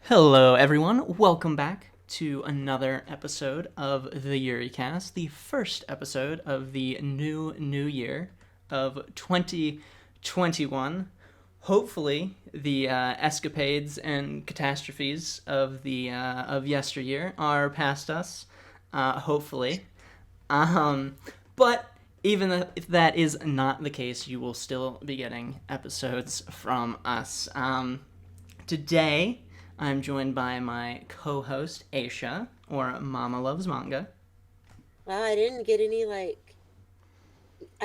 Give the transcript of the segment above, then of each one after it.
Hello, everyone. Welcome back to another episode of the Yuricast, the first episode of the new year of 2021. Hopefully, the escapades and catastrophes of the of yesteryear are past us. Hopefully, but even if that is not the case, you will still be getting episodes from us. Today, I'm joined by my co-host Aisha, or Mama Loves Manga. Wow, I didn't get any I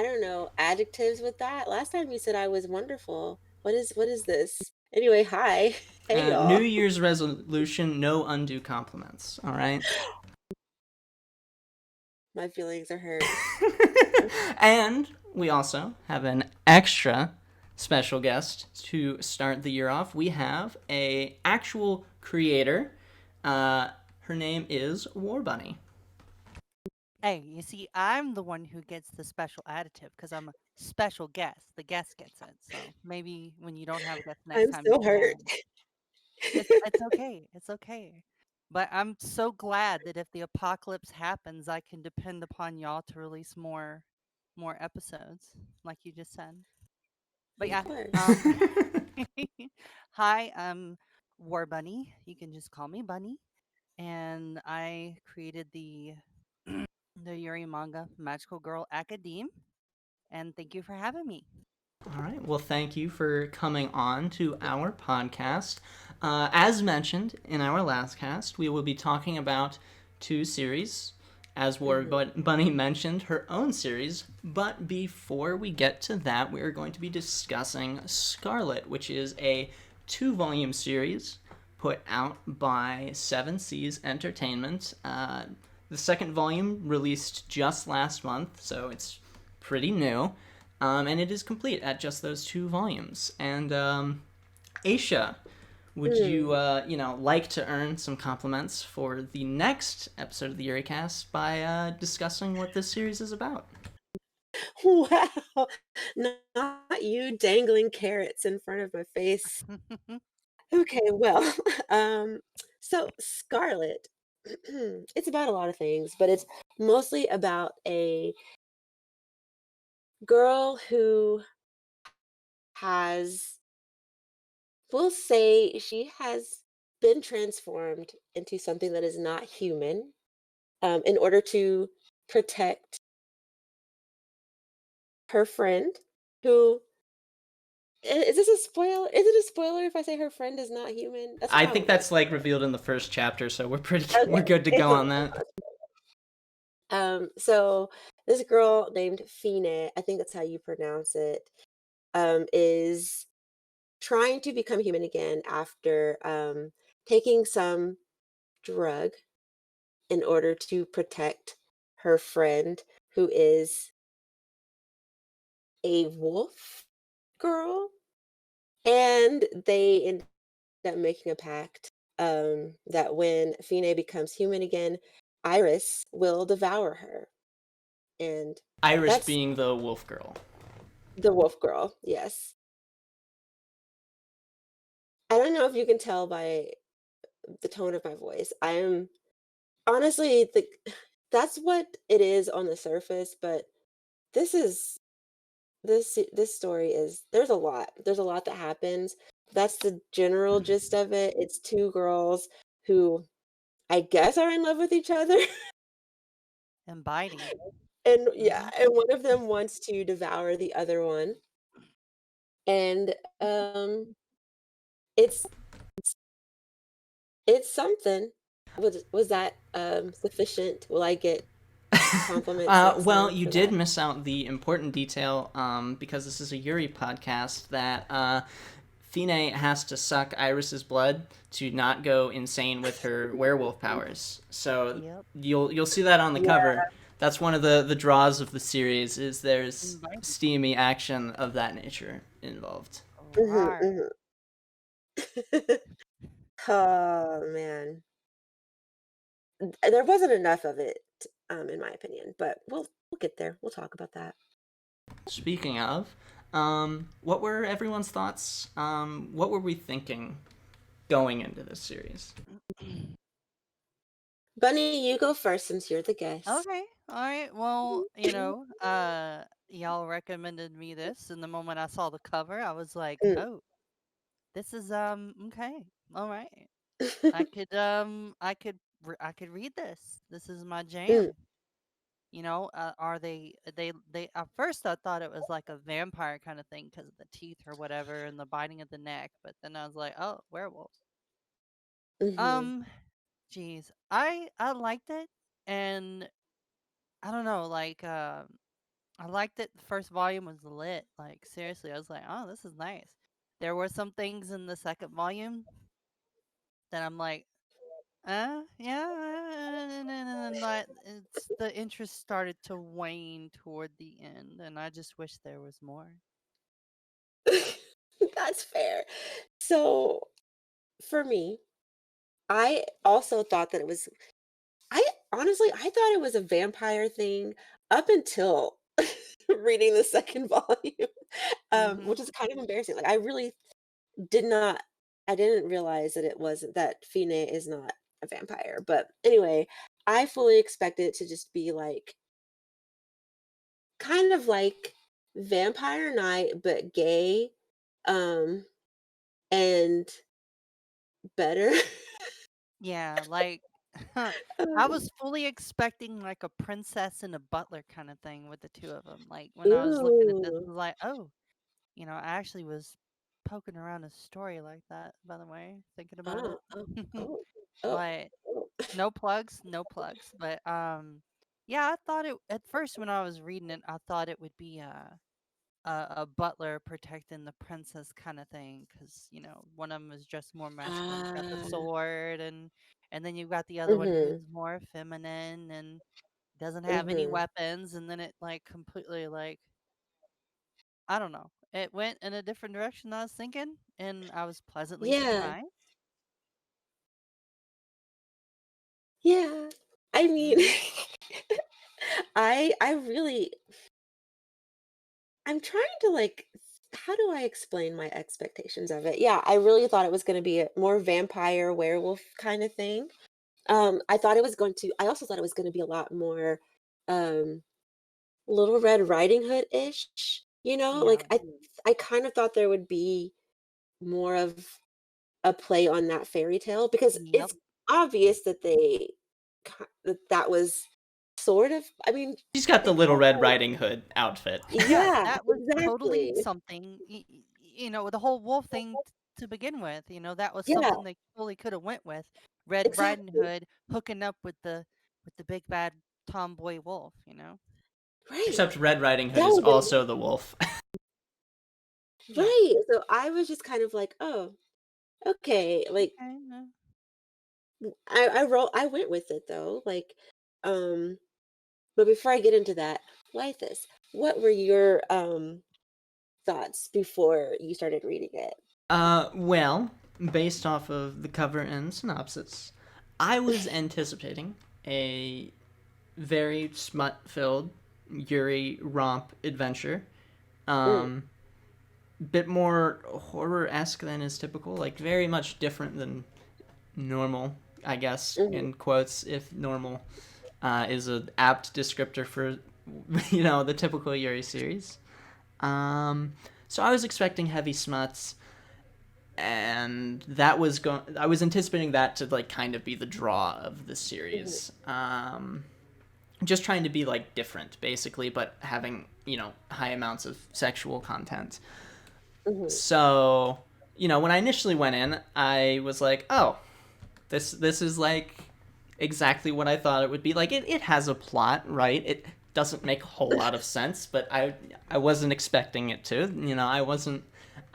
don't know, adjectives with that. Last time you said I was wonderful. What is this? Anyway, hi. Hey New y'all. Year's resolution: no undue compliments. All right. My feelings are hurt. And we also have an extra special guest to start the year off. We have a actual creator. Her name is War Bunny. Hey, you see, I'm the one who gets the special additive because I'm a special guest. The guest gets it. So maybe when you don't have guests next I'm time, you so hurt. can. It's okay. It's okay. But I'm so glad that if the apocalypse happens, I can depend upon y'all to release more episodes, like you just said. But Of yeah, course. um, hi, I'm War Bunny. You can just call me Bunny, and I created the the Yuri manga Magical Girl Academe, and thank you for having me. All right. Well, thank you for coming on to our podcast. As mentioned in our last cast, we will be talking about two series. As Hmm. Bunny mentioned, her own series. But before we get to that, we are going to be discussing Scarlet, which is a two-volume series put out by Seven Seas Entertainment. The second volume released just last month, so it's pretty new. And it is complete at just those two volumes. And Aisha, would Mm. you like to earn some compliments for the next episode of the Yuricast by discussing what this series is about? Wow. Not you dangling carrots in front of my face. Okay, well, um, so Scarlet, it's about a lot of things, but it's mostly about a girl who has we'll say she has been transformed into something that is not human, in order to protect her friend who is this a spoiler? Is it a spoiler if I say her friend is not human? That's I think probably that's like revealed in the first chapter, so we're okay. good to go on that. So this girl named Fine, I think that's how you pronounce it, is trying to become human again after taking some drug in order to protect her friend who is a wolf girl. And they end up making a pact that when Fine becomes human again, Iris will devour her. And Iris that's being the wolf girl. the wolf girl, yes. I don't know if you can tell by the tone of my voice. I am honestly that's what it is on the surface, but this is this story is there's a lot that happens. That's the general gist of it. It's two girls who I guess are in love with each other. And biting. And yeah, Hmm. and one of them wants to devour the other one. And it's it's something. Was that sufficient? Will I get compliments next Well, time you for did that? miss out the important detail because this is a Yuri podcast that Fine has to suck Iris's blood to not go insane with her werewolf powers. So Yep. you'll see that on the Yeah. cover. That's one of the draws of the series is there's And biting. steamy action of that nature involved. Mhm, Rawr. mhm. Oh man. There wasn't enough of it, in my opinion, but we'll get there. We'll talk about that. Speaking of, what were everyone's thoughts? What were we thinking going into this series? Bunny, you go first since you're the guest. Okay. All right. Well, y'all recommended me this, and the moment I saw the cover, I was like, Mm. "Oh, this is okay. All right. I could read this. This is my Mm. jam." Are they at first I thought it was like a vampire kind of thing because of the teeth or whatever and the biting of the neck, but then I was like, "Oh, werewolf." Mhm. Um, geez. I liked it, and I don't know, like I liked it. The first volume was lit. Like seriously, I was like, "Oh, this is nice." There were some things in the second volume that I'm like, yeah," and then the interest started to wane toward the end, and I just wish there was more. That's fair. So, for me, I also thought that it was I honestly, I thought it was a vampire thing up until reading the second volume, Mhm. which is kind of embarrassing. Like, I really did not I didn't realize that it wasn't that Fine is not a vampire. But anyway, I fully expected it to just be like kind of like Vampire Night, but gay, um, and better. Yeah, like I was fully expecting like a princess and a butler kind of thing with the two of them. Like when I was looking at this, I Ooh. was like, "Oh, I actually was poking around a story like that, by the way, thinking about Ah, it." oh, oh, oh, But oh. no plugs, no plugs. But yeah, I thought it at first when I was reading it, I thought it would be a butler protecting the princess kind of thing because one of them is just more masculine. He's got the Ah, sword, and then you've got the other one mhm, who's more feminine and doesn't have any mhm. weapons. And then it like completely like I don't know. It went in a different direction than I was thinking, and I was pleasantly Yeah, surprised. yeah. I mean, Hmm. I really I'm trying to like how do I explain my expectations of it? Yeah, I really thought it was going to be a more vampire werewolf kind of thing. I also thought it was going to be a lot more um Little Red Riding Hood-ish, Yeah. like I kind of thought there would be more of a play on that fairy tale because Yep. it's obvious that that was sort of I mean, She's got the it's Little not Red like Riding Hood outfit. Yeah, yeah, that was totally exactly. something. The whole wolf thing to begin with. That was Yeah, something they fully could have went with. Red Riding exactly. Hood hooking up with the big bad tomboy wolf. Right. Except Red Riding Hood That is would've been also the wolf. Yeah. right. So I was just kind of like, "Oh, okay." Like, Okay. I went with it though, like, um but before I get into that, Lythis, what were your, thoughts before you started reading it? Well, based off of the cover and synopsis, I was anticipating a very smut-filled Yuri romp adventure. Mm, Um, bit more horror-esque than is typical, like very much different than normal, I guess, mhm, in quotes, if normal is an apt descriptor for, the typical Yuri series. Um, so I was expecting heavy smuts, and I was anticipating that to like kind of be the draw of the mhm, series. Just trying to be like different, basically, but having high amounts of sexual content. mhm, So when I initially went in, I was like, oh, this is like exactly what I thought it would be. Like it has a plot, right? It doesn't make a whole lot of sense, but I wasn't expecting it to. I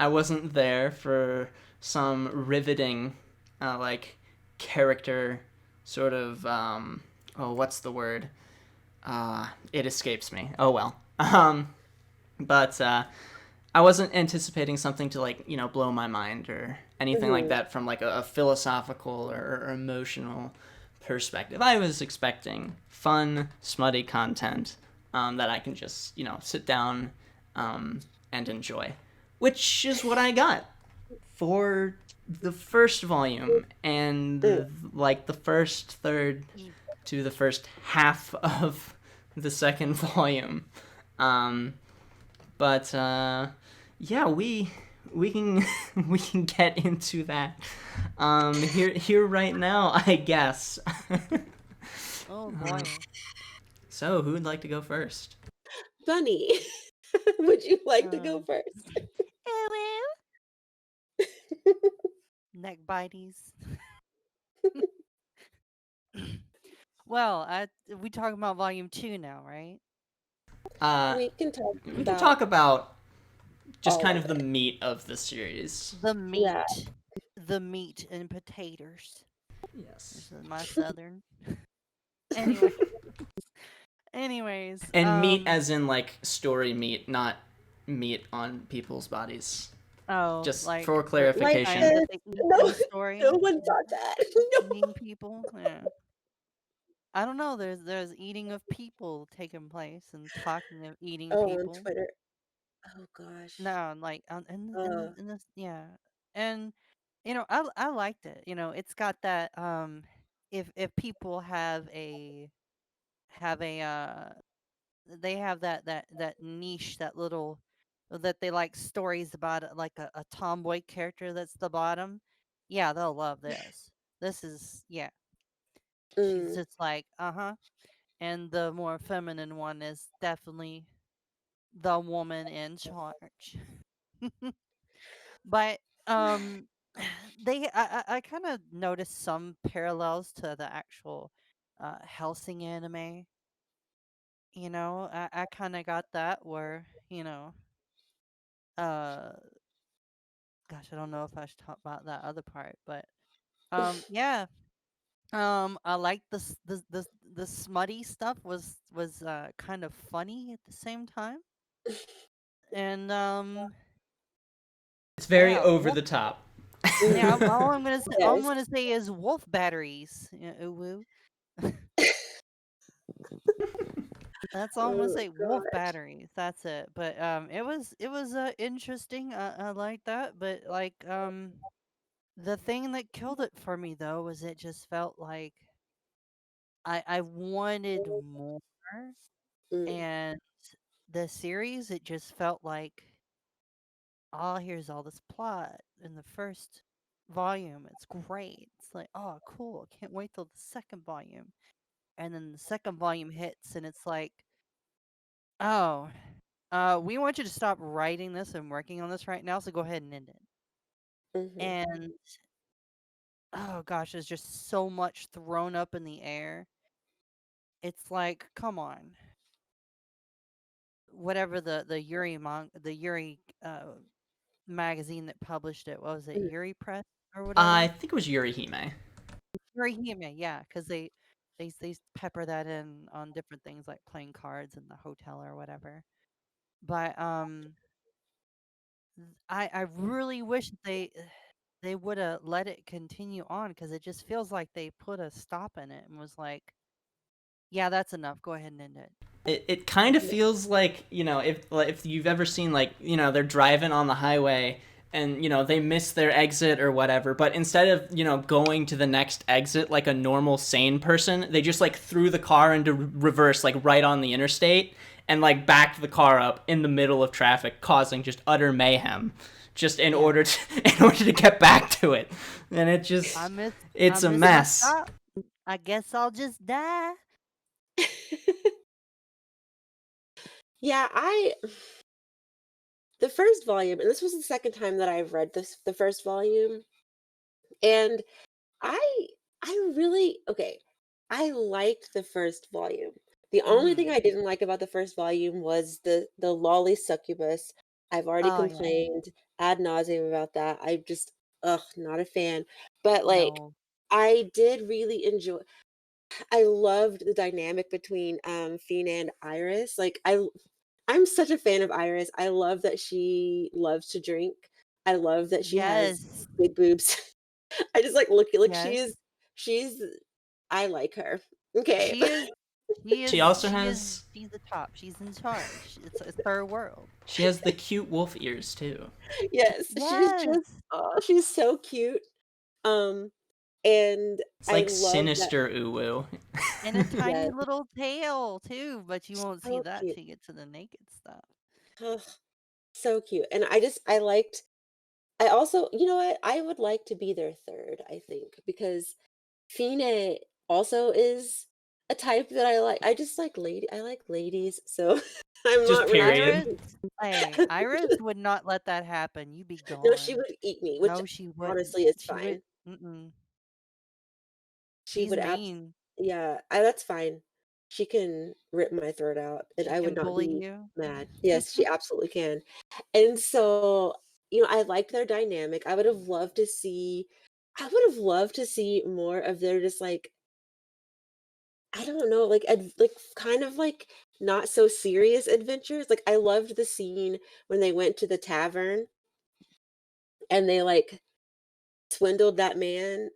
wasn't there for some riveting like character sort of oh, what's the word? It escapes me. Oh well. But I wasn't anticipating something to like blow my mind or anything like mhm, that from like a philosophical or emotional perspective. I was expecting fun, smutty content that I can just sit down and enjoy, which is what I got for the first volume and Mm. like the first third to the first half of the second volume. But yeah, we can we can get into that here right now, I guess. Oh boy. So, who would like to go first? Bunny, would you like to go Um, first? neck bites. Well, we talking about volume 2 now, right? Uh, We can talk we can about talk about just all kind of of the it. meat of the series. The Yeah. meat, the meat and potatoes. This Yes. is my southern. Anyway, anyways, And meat as in like story meat, not meat on people's bodies. oh, Just like for the Like kind clarification. that this. they eat No, in the no story, one thought that. eating people. Yeah. I don't know. There's eating of people taking place and talking of eating Oh, on people. Twitter. Oh gosh. No, like Uh, in this, yeah. And I liked it. It's got that if people have a they have that niche, that little, that they like stories about it, like a tomboy character that's the bottom. Yeah, they'll love this. This is, yeah. She's mm, just like, uh-huh. And the more feminine one is definitely the woman in charge. But I kind of noticed some parallels to the actual Helsing anime. I kind of got that where, uh gosh, I don't know if I should talk about that other part, but yeah. I like the smutty stuff was kind of funny at the same time. And It's very yeah, over the top. yeah, mm, all I'm yes. gonna say is wolf batteries. Yeah, ooh, woo. That's all I'm gonna Oh say. Wolf gosh. batteries. That's it. But it was interesting. I like that. But like the thing that killed it for me though was it just felt like I wanted more, Mm, and the series, it just felt like, oh, here's all this plot in the first volume. It's great. It's like, oh, cool. Can't wait till the second volume. And then the second volume hits, and it's like, oh, we want you to stop writing this and working on this right now, so go ahead and end it. mhm, And oh gosh, there's just so much thrown up in the air. It's like, come on. Whatever the Yuri magazine that published it, what was it, mm, Yuri Press or I whatever? think it was Yurihime. Yuri, yeah, because they pepper that in on different things like playing cards in the hotel or whatever. But I really wish they would have let it continue on, because it just feels like they put a stop in it and was like, yeah, that's enough. Go ahead and end it. It kind of yeah, feels like, if you've ever seen, like, they're driving on the highway and they miss their exit or whatever, but instead of going to the next exit like a normal sane person, they just like threw the car into reverse, like right on the interstate, and like backed the car up in the middle of traffic, causing just utter mayhem, just in Yeah. order to in order to get back to it. And I miss I it's a miss my mess. stop. I guess I'll just die. yeah. The first volume, and this was the second time that I've read the first volume, and I I really okay. I liked the first volume. The only thing Mhm. I didn't like about the first volume was the lolly succubus. I've already Oh yeah. complained ad nauseum about that. I just ugh, not a fan. But like No. I did really enjoy I loved the dynamic between Fina and Iris. I'm such a fan of Iris. I love that she loves to drink. I love that she has Yes. big boobs. I just like look Yes. she's I like her. Okay. She is She also She is has she's the top. She's in charge. It's her world. she has the cute wolf ears too. Yes, she's just Yes. oh, she's so cute. Um, and It's I like love that. sinister uwu. And a tiny Yes, little tail too, but you won't see so that cute. till you get to the naked stuff. Ugh, so cute. And I liked. I also, you know what? I would like to be their third. I think because Fine also is a type that I like. I just like lady. I like ladies, so I'm Just not really Iris, period. too. hey, Iris would not let that happen. You be No, she gone. would eat me, which No, she wouldn't. honestly is She would. fine. Mm-mm. She She's would abs mean. yeah, that's fine. She can rip my throat out, and She I would can not bully be you. mad. Yes, she absolutely can. And so, I like their dynamic. I would have loved to see more of their just like, I don't know, like kind of like not so serious adventures. Like I loved the scene when they went to the tavern and they like swindled that man.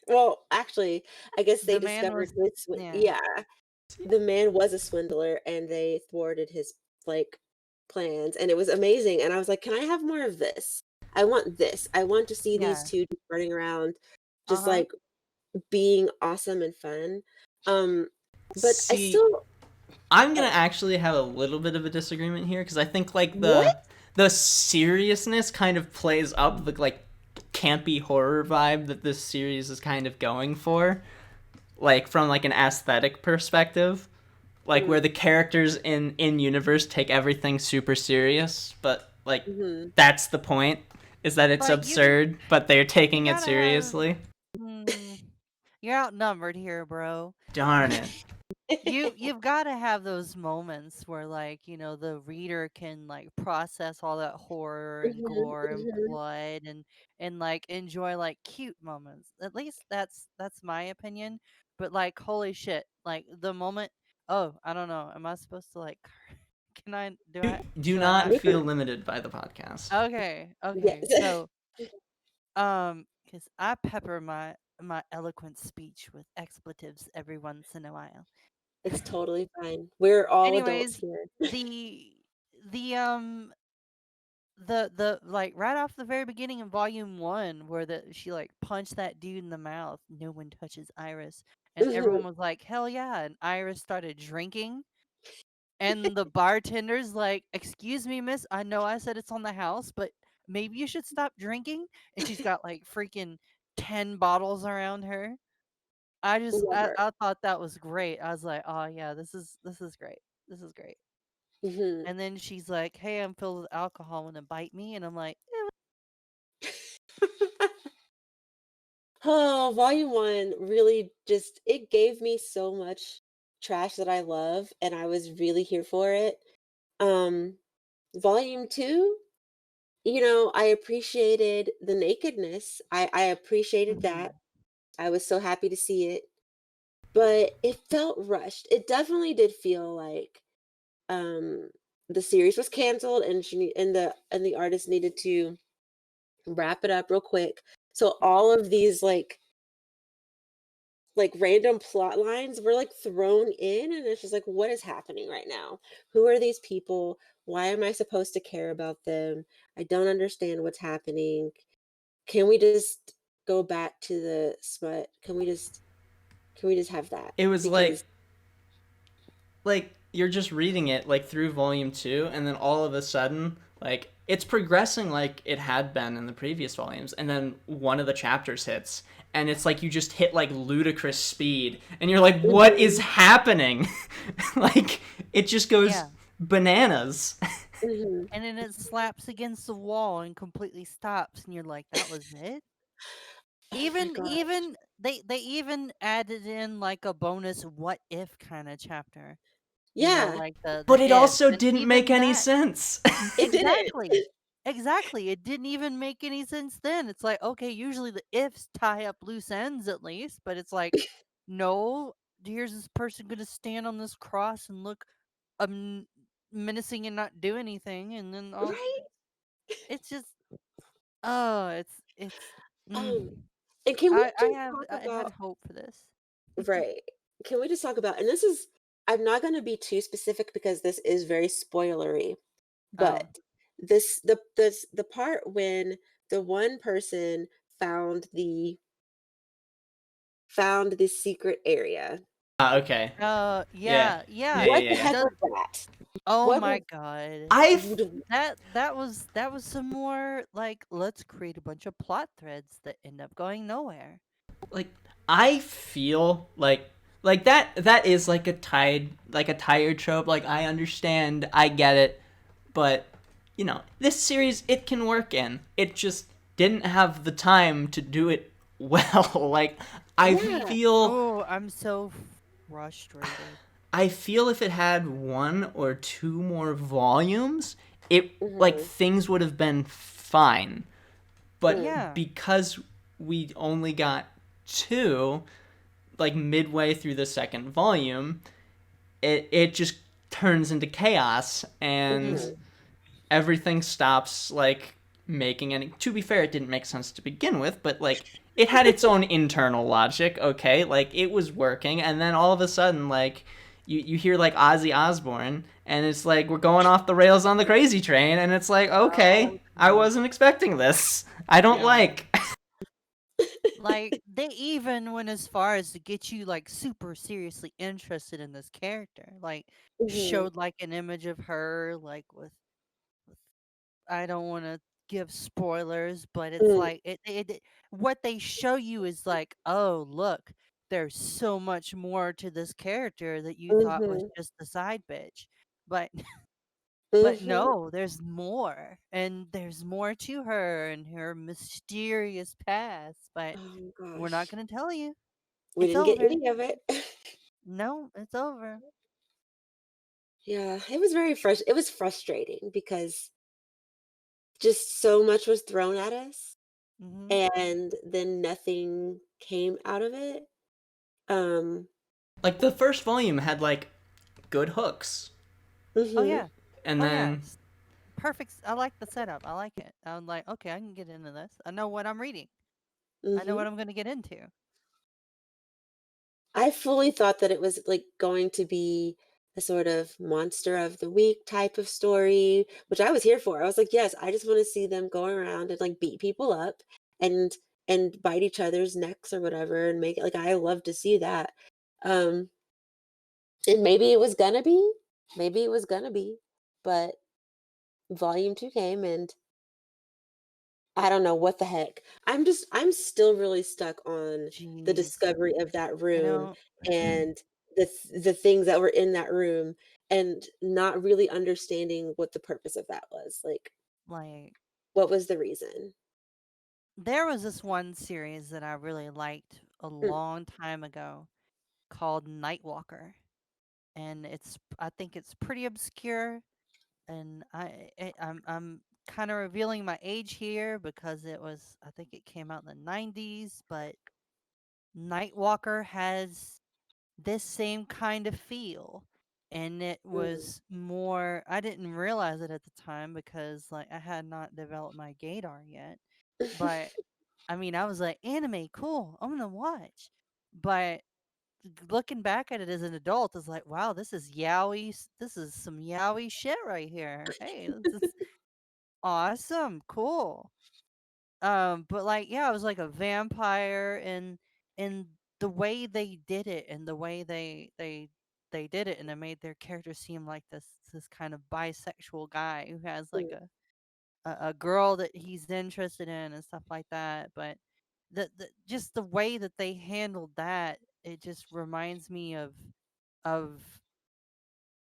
Well, actually, I guess they The man discovered was, yeah. yeah, the man was a swindler and they thwarted his like plans and it was amazing. And I was like, can I have more of this? I want this. I want to see these Yeah. two just running around, Uh just huh. like being awesome and fun. Um, but I See, still, I'm gonna oh, actually have a little bit of a disagreement here because I think like what? the seriousness kind of plays up the like campy horror vibe that this series is kind of going for, like from like an aesthetic perspective, like where Mm, the characters in universe take everything super serious, but like mm-hmm. that's the point is that it's But absurd, but they're you taking it gotta have. seriously. Mm, you're outnumbered here, bro. Darn it. You've got to have those moments where the reader can like process all that horror and Hmm. gore and Hmm. blood and like enjoy like cute moments. At least that's my opinion. But like holy shit, like the moment, oh, I don't know, am I supposed to like can I do I Do should I not not We curse? feel can, limited by the podcast. Okay, okay. yes, So cuz I pepper my eloquent speech with expletives every once in a while. it's totally fine. We're all adults Anyways, here. the the like right off the very beginning in volume 1 where the she like punched that dude in the mouth, no one touches Iris, and Hmm. everyone was like hell yeah, and Iris started drinking, and the bartender's like, excuse me miss, I know I said it's on the house, but maybe you should stop drinking, and she's got like freaking 10 bottles around her. I just Love her. I thought that was great. I was like, oh yeah, this is great, this is great. Hmm. And then she's like, "Hey, I'm filled with alcohol. Wanna bite me?" And I'm like, Oh, volume 1 really just it gave me so much trash that I love, and I was really here for it. Um, volume 2, I appreciated the nakedness. I appreciated that. mhm, I was so happy to see it, but it felt rushed. It definitely did feel like um the series was canceled and and the artist needed to wrap it up real quick. So all of these random plot lines were like thrown in and it's just like what is happening right now? Who are these people? Why am I supposed to care about them? I don't understand what's happening. Can we just go back to the smut? Can we just have that? It was Because like you're just reading it like through volume 2 and then all of a sudden like it's progressing like it had been in the previous volumes and then one of the chapters hits and it's like you just hit like ludicrous speed and you're like what is mhm, happening. Like it just goes yeah. bananas. mhm. And then it slaps against the wall and completely stops, and you're like, "That was it?" Oh my god. Even they even added in like a bonus what if kind of chapter. Yeah, Like the But it ifs, also and didn't make even any that. sense. it didn't. Exactly. Exactly. It didn't even make any sense then. It's like, okay, usually the ifs tie up loose ends at least, but it's like, no, here's this person going to stand on this cross and look um menacing and not do anything, and then all Right? it's just oh, it's Um, mm. and can we I just have talk I had about hope for this. right. Can we just talk about and this is I'm not going to be too specific because this is very spoilery, Oh, but the part when the one person found the secret area. Okay. Yeah. yeah, Yeah. yeah. Yeah. What Yeah. the Yeah. heck Does was that? Oh What my was god. I That was some more like let's create a bunch of plot threads that end up going nowhere. like I feel like that is like a tired trope. Like I understand, I get it, but this series it can work in. It just didn't have the time to do it well. Like I Yeah. feel Oh, I'm so frustrated. I feel if it had one or two more volumes, it like Mhm. things would have been fine. But Mm. Yeah. because we only got two, like midway through the second volume, it just turns into chaos and Mhm. everything stops like making any. To be fair, it didn't make sense to begin with, but like it had its own internal logic. Okay, like it was working, and then all of a sudden, like you hear like Ozzy Osbourne, and it's like we're going off the rails on the crazy train, and it's like Oh, okay, I jeez. wasn't expecting this. I don't No. like. Like they even went as far as to get you like super seriously interested in this character. Like Mhm. showed like an image of her like with I don't want to give spoilers, but it's Mm. like what they show you is like, oh, look, there's so much more to this character that you thought was Mhm. just the side bitch. But but Mhm. no, there's more. And there's more to her and her mysterious past, but Oh we're not gosh. going to tell you. We It's didn't get over. any of it. No, it's over. Yeah, it was frustrating because just so much was thrown at us Mhm. and then nothing came out of it. Um, Like the first volume had like good hooks, Oh mhm, yeah. and Oh yeah. then Perfect. I like the setup. I like it. I'm like, okay, I can get into this. I know what I'm reading. I know mhm. what I'm going to get into. I fully thought that it was like going to be a sort of monster of the week type of story, which I was here for. I was like, yes, I just want to see them go around and like beat people up and bite each other's necks or whatever and make it like I love to see that. Um, and maybe it was gonna be, but volume 2 came and I don't know what the heck. I'm still really stuck on the Jeez. discovery of that You room know, and the things that were in that room and not really understanding what the purpose of that was. Like, like, what was the reason? there was this one series that I really liked a Mm, long time ago called Nightwalker. And I think it's pretty obscure. And I'm kind of revealing my age here because I think it came out in the 90s, but Nightwalker has this same kind of feel. And it mm. was more, I didn't realize it at the time because like I had not developed my gaydar yet. But I mean, I was like, anime, cool, I'm gonna watch. But looking back at it as an adult, is like, wow, this is some yaoi shit right here. Hey, this is awesome, cool. But like, yeah, it was like a vampire, and the way they did it, and the way they did it, and they made their character seem like this kind of bisexual guy who has like Mm, a girl that he's interested in and stuff like that. But the just the way that they handled that, it just reminds me of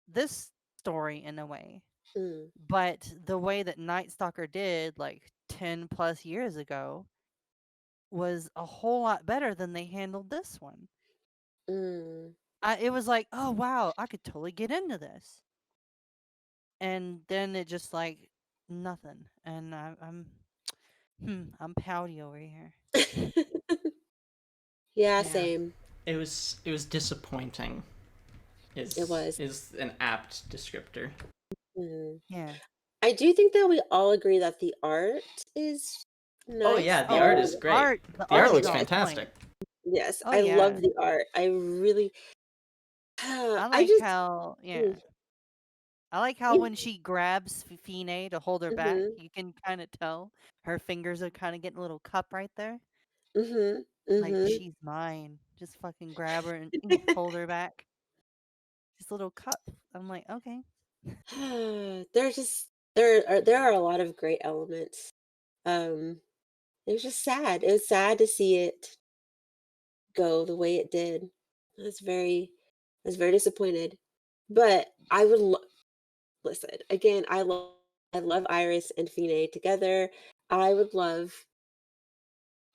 this story in a way. mm, But the way that Night Stalker did like 10 plus years ago was a whole lot better than they handled this one. mm. It was like, oh wow, I could totally get into this, and then it just like nothing, and I'm pouty over here. Yeah, yeah, same. it was disappointing. It Is was. is an apt descriptor. Mm. Yeah. I do think that we all agree that the art is Oh nice yeah, the art is Oh, though. great. the The art art is looks on Yes, point. fantastic. yes, Oh I love yeah. the art. I really I I like just how, yeah. mm, I like how you when she grabs Fine to hold her back, mhm, you can kind of tell her fingers are kind of getting a little cup right there. mhm, Like, mhm. she's mine. Just fucking grab her and hold her back. Just a little cup. I'm like, okay. There's just there are a lot of great elements. Um, it was just sad. It was sad to see it go the way it did. I was very I was very disappointed. But I would listen, again, I love Iris and Fine together. I would love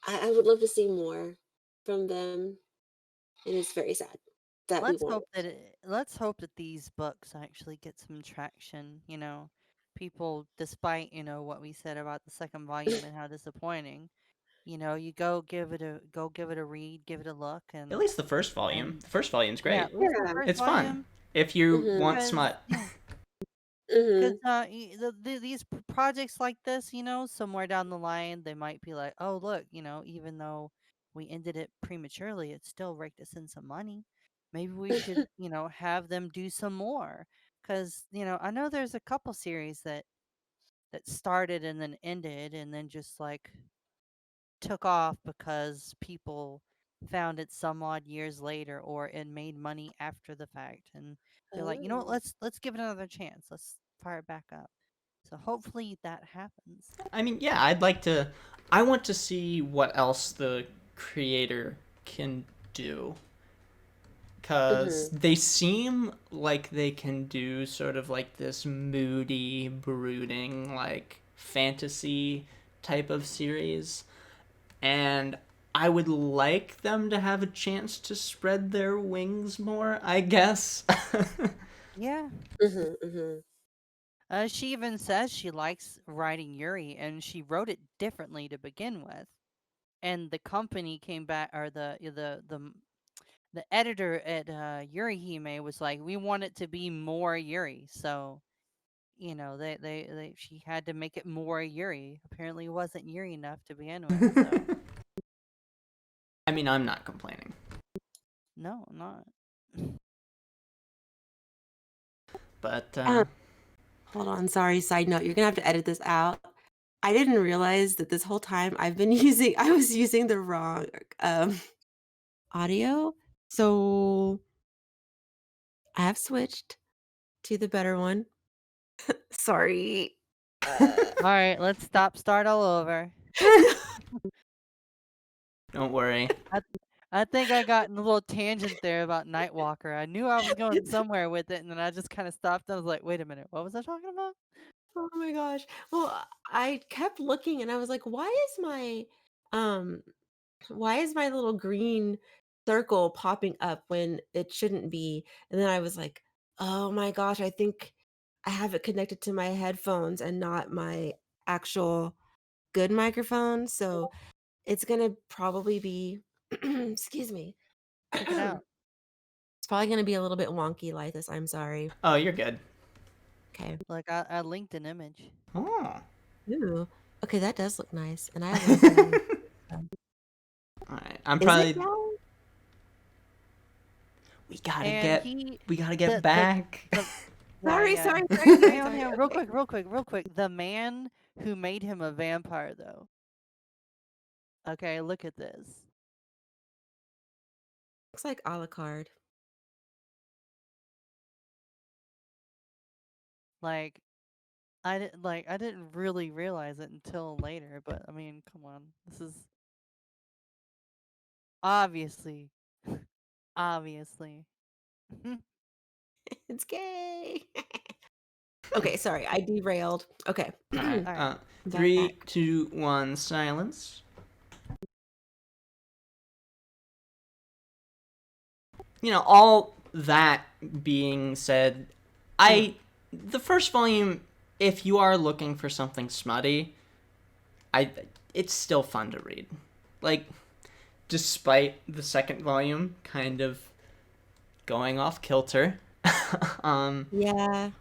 I would love to see more from them, and it's very sad that we won't. Let's hope that these books actually get some traction, People, despite, what we said about the second volume and how disappointing, you go give it a read, give it a look, At least the first volume. and The first volume's yeah, great. at least the Yeah. first It's fun volume, if you Mhm. want because smut. yeah, because Mhm. these projects like this, somewhere down the line, they might be like, oh, look, even though we ended it prematurely, it still raked us in some money. Maybe we should, have them do some more. Because, I know there's a couple series that started and then ended and then just like took off because people found it some odd years later or it made money after the fact, and they're like, you know what, Oh. let's give it another chance, let's fire it back up. So hopefully that happens. I mean, yeah, I want to see what else the creator can do. Because Mhm. they seem like they can do sort of like this moody, brooding, like fantasy type of series. And I would like them to have a chance to spread their wings more, I guess. Yeah. Mhm. Mhm. She even says she likes writing Yuri, and she wrote it differently to begin with. And the company came back, or the editor at Yuri Hime was like, we want it to be more Yuri. So she had to make it more Yuri. Apparently, it wasn't Yuri enough to begin with. So I mean, I'm not complaining. no, I'm not. But, Hold on, sorry, side note, you're gonna have to edit this out. I didn't realize that this whole time I've been I was using the wrong, um, audio. So I have switched to the better one. Sorry. All right, let's start all over. don't worry. I I think I got in a little tangent there about Nightwalker. I knew I was going somewhere with it, and then I just kind of stopped. And I was like, wait a minute, what was I talking about? Oh my gosh. Well, I kept looking and I was like, um why is my little green circle popping up when it shouldn't be? And then I was like, oh my gosh, I think I have it connected to my headphones and not my actual good microphone. So it's gonna probably be excuse me. Check it out. It's probably gonna be a little bit wonky, Lythis. I'm sorry. Oh, you're good. Okay. Like I linked an image. Oh. Ooh. Okay, that does look nice. And I have a very Alright, I'm is it probably. yellow? We gotta And get. he We gotta get the back. the yeah, Sorry, yeah. sorry, sorry, sorry, Hang sorry. on, Okay. real quick. The man who made him a vampire, though. Okay, look at this. Looks like a la carte. Like I didn't really realize it until later, but I mean, come on. This is obviously obviously. It's gay. Okay, sorry, I derailed. Okay. Alright, All right. three, Back. 2, 1, silence. All that being said, Mm. I. The first volume, if you are looking for something smutty, I. It's still fun to read. Like, despite the second volume kind of going off kilter, um, Yeah.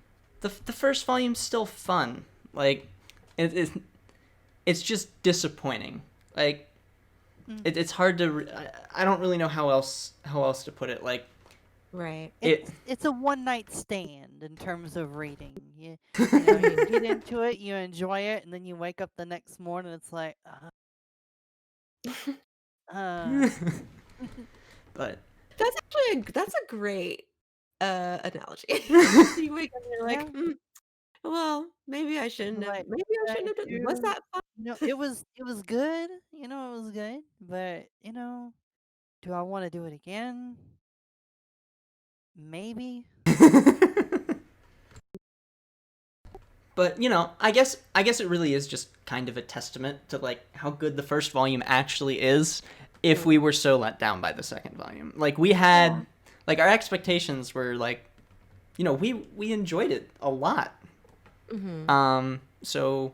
the first volume's still fun. Like, it, it's just disappointing. Like, Mm, it's hard to. I don't really know how else to put it. Like, Right. It It's a one night stand in terms of reading. You get into it, you enjoy it, and then you wake up the next morning. It's like, uh, but That's actually that's a great analogy. You wake up and you're like, yeah. well, maybe I You're shouldn't have. like, Maybe I I shouldn't have. Was do. that fun? It was good. It was good. But do I want to do it again? Maybe. But I guess it really is just kind of a testament to like how good the first volume actually is if we were so let down by the second volume. Like we Yeah. had like our expectations were like we enjoyed it a lot. Mm-hmm. So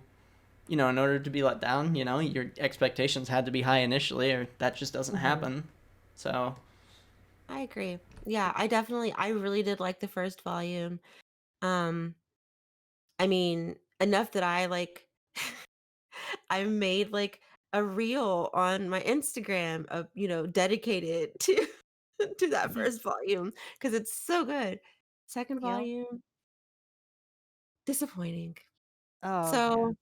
in order to be let down, your expectations had to be high initially or that just doesn't Mm-hmm. happen. So, I agree. Yeah, I really did like the first volume. Um, I mean, enough that I like I made like a reel on my Instagram of, dedicated to to that first volume because it's so good. Second Yeah. volume, disappointing. Oh yeah. So,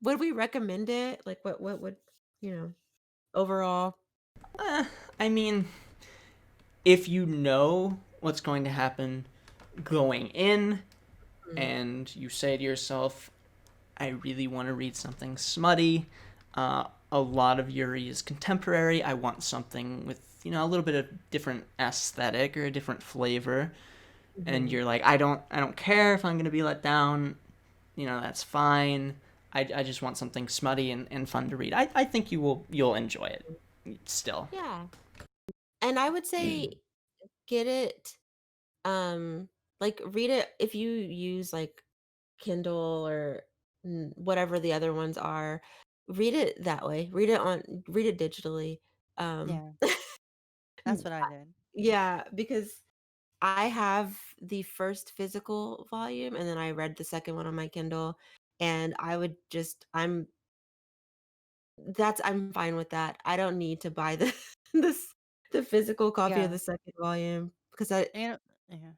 would we recommend it? Like what would, you know, overall? I mean, if you know what's going to happen going in Mm, and you say to yourself, I really want to read something smutty. A lot of Yuri is contemporary. I want something with a little bit of different aesthetic or a different flavor. And mhm. you're like, I don't care if I'm gonna be let down. That's fine. I just want something smutty and fun to read. I think you'll enjoy it still. Yeah. And I would say get it like read it if you use like Kindle or whatever the other ones are. Read it that way. Read it digitally. Um Yeah. That's what I did. yeah, because I have the first physical volume and then I read the second one on my Kindle and I would just I'm fine with that. I don't need to buy the this the physical copy of Yeah. the second volume because I And yeah.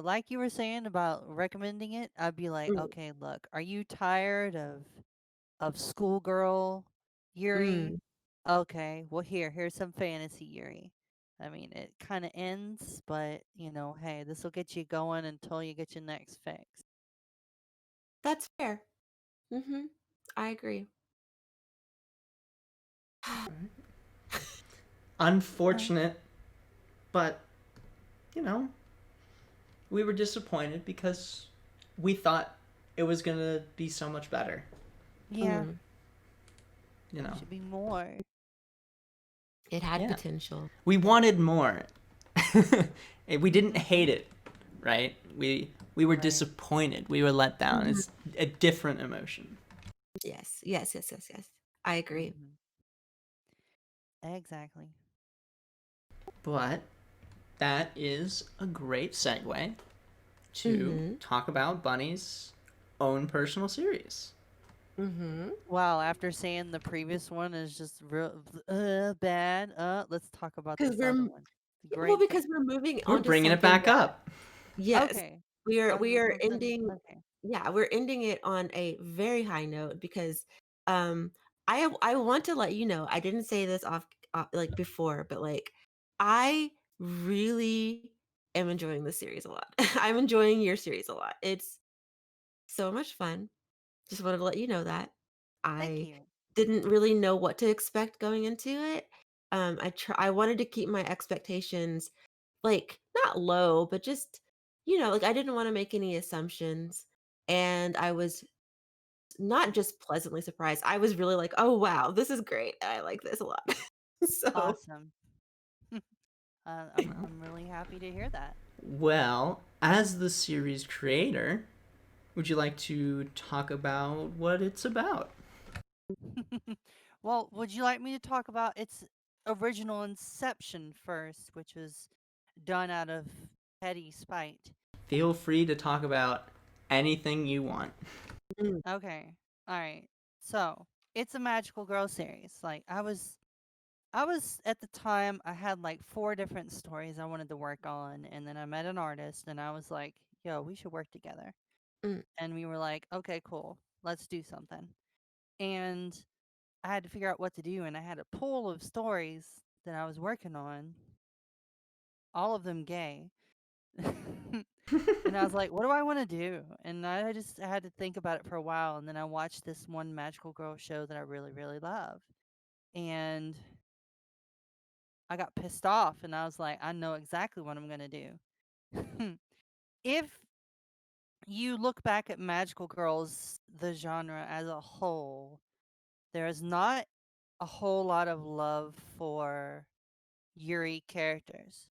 Like you were saying about recommending it, I'd be like, mm, okay, look, are you tired of schoolgirl Yuri? mm, Okay, well here's some fantasy Yuri. I mean, it kind of ends, but hey, this will get you going until you get your next fix. that's fair. Mhm. I agree. Uh, Unfortunate, but you know, we were disappointed because we thought it was gonna be so much better. yeah, Mm, You there know, should be more. it had yeah, potential. we wanted more. And we didn't hate it, right? We were Right. disappointed. We were let down. Mhm. It's a different emotion. Yes. Yes, yes, yes, yes. I agree. Hmm. Exactly. But that is a great segue to Mhm. talk about Bunny's own personal series. Mhm. Wow, after saying the previous one is just real bad, let's talk about Because this we're other one. well, Great because thing. we're moving We're on to bringing it something back that up. yes, Okay. we are ending Okay. yeah, we're ending it on a very high note because um I want to let you know, I didn't say this like before, but like I really am enjoying this series a lot. I'm enjoying your series a lot. It's so much fun. Just wanted to let you know that. Thank I you. didn't really know what to expect going into it. I wanted to keep my expectations like not low, but just like I didn't want to make any assumptions. And I was not just pleasantly surprised. I was really like, "Oh wow, this is great. I like this a lot." So, Awesome. I'm really happy to hear that. Well, as the series creator, would you like to talk about what it's about? Well, would you like me to talk about its original inception first, which was done out of petty spite? Feel free to talk about anything you want. mm, Okay. All right. So, it's a magical girl series. Like I was at the time I had like four different stories I wanted to work on, and then I met an artist, and I was like, "Yo, we should work together." Mm. And we were like, "Okay, cool, let's do something." And I had to figure out what to do, and I had a pool of stories that I was working on, all of them gay. And I was like, "What do I want to do?" And I had to think about it for a while, and then I watched this one magical girl show that I really, really love, and I got pissed off, and I was like, "I know exactly what I'm gonna do." If you look back at magical girls, the genre as a whole, there is not a whole lot of love for Yuri characters.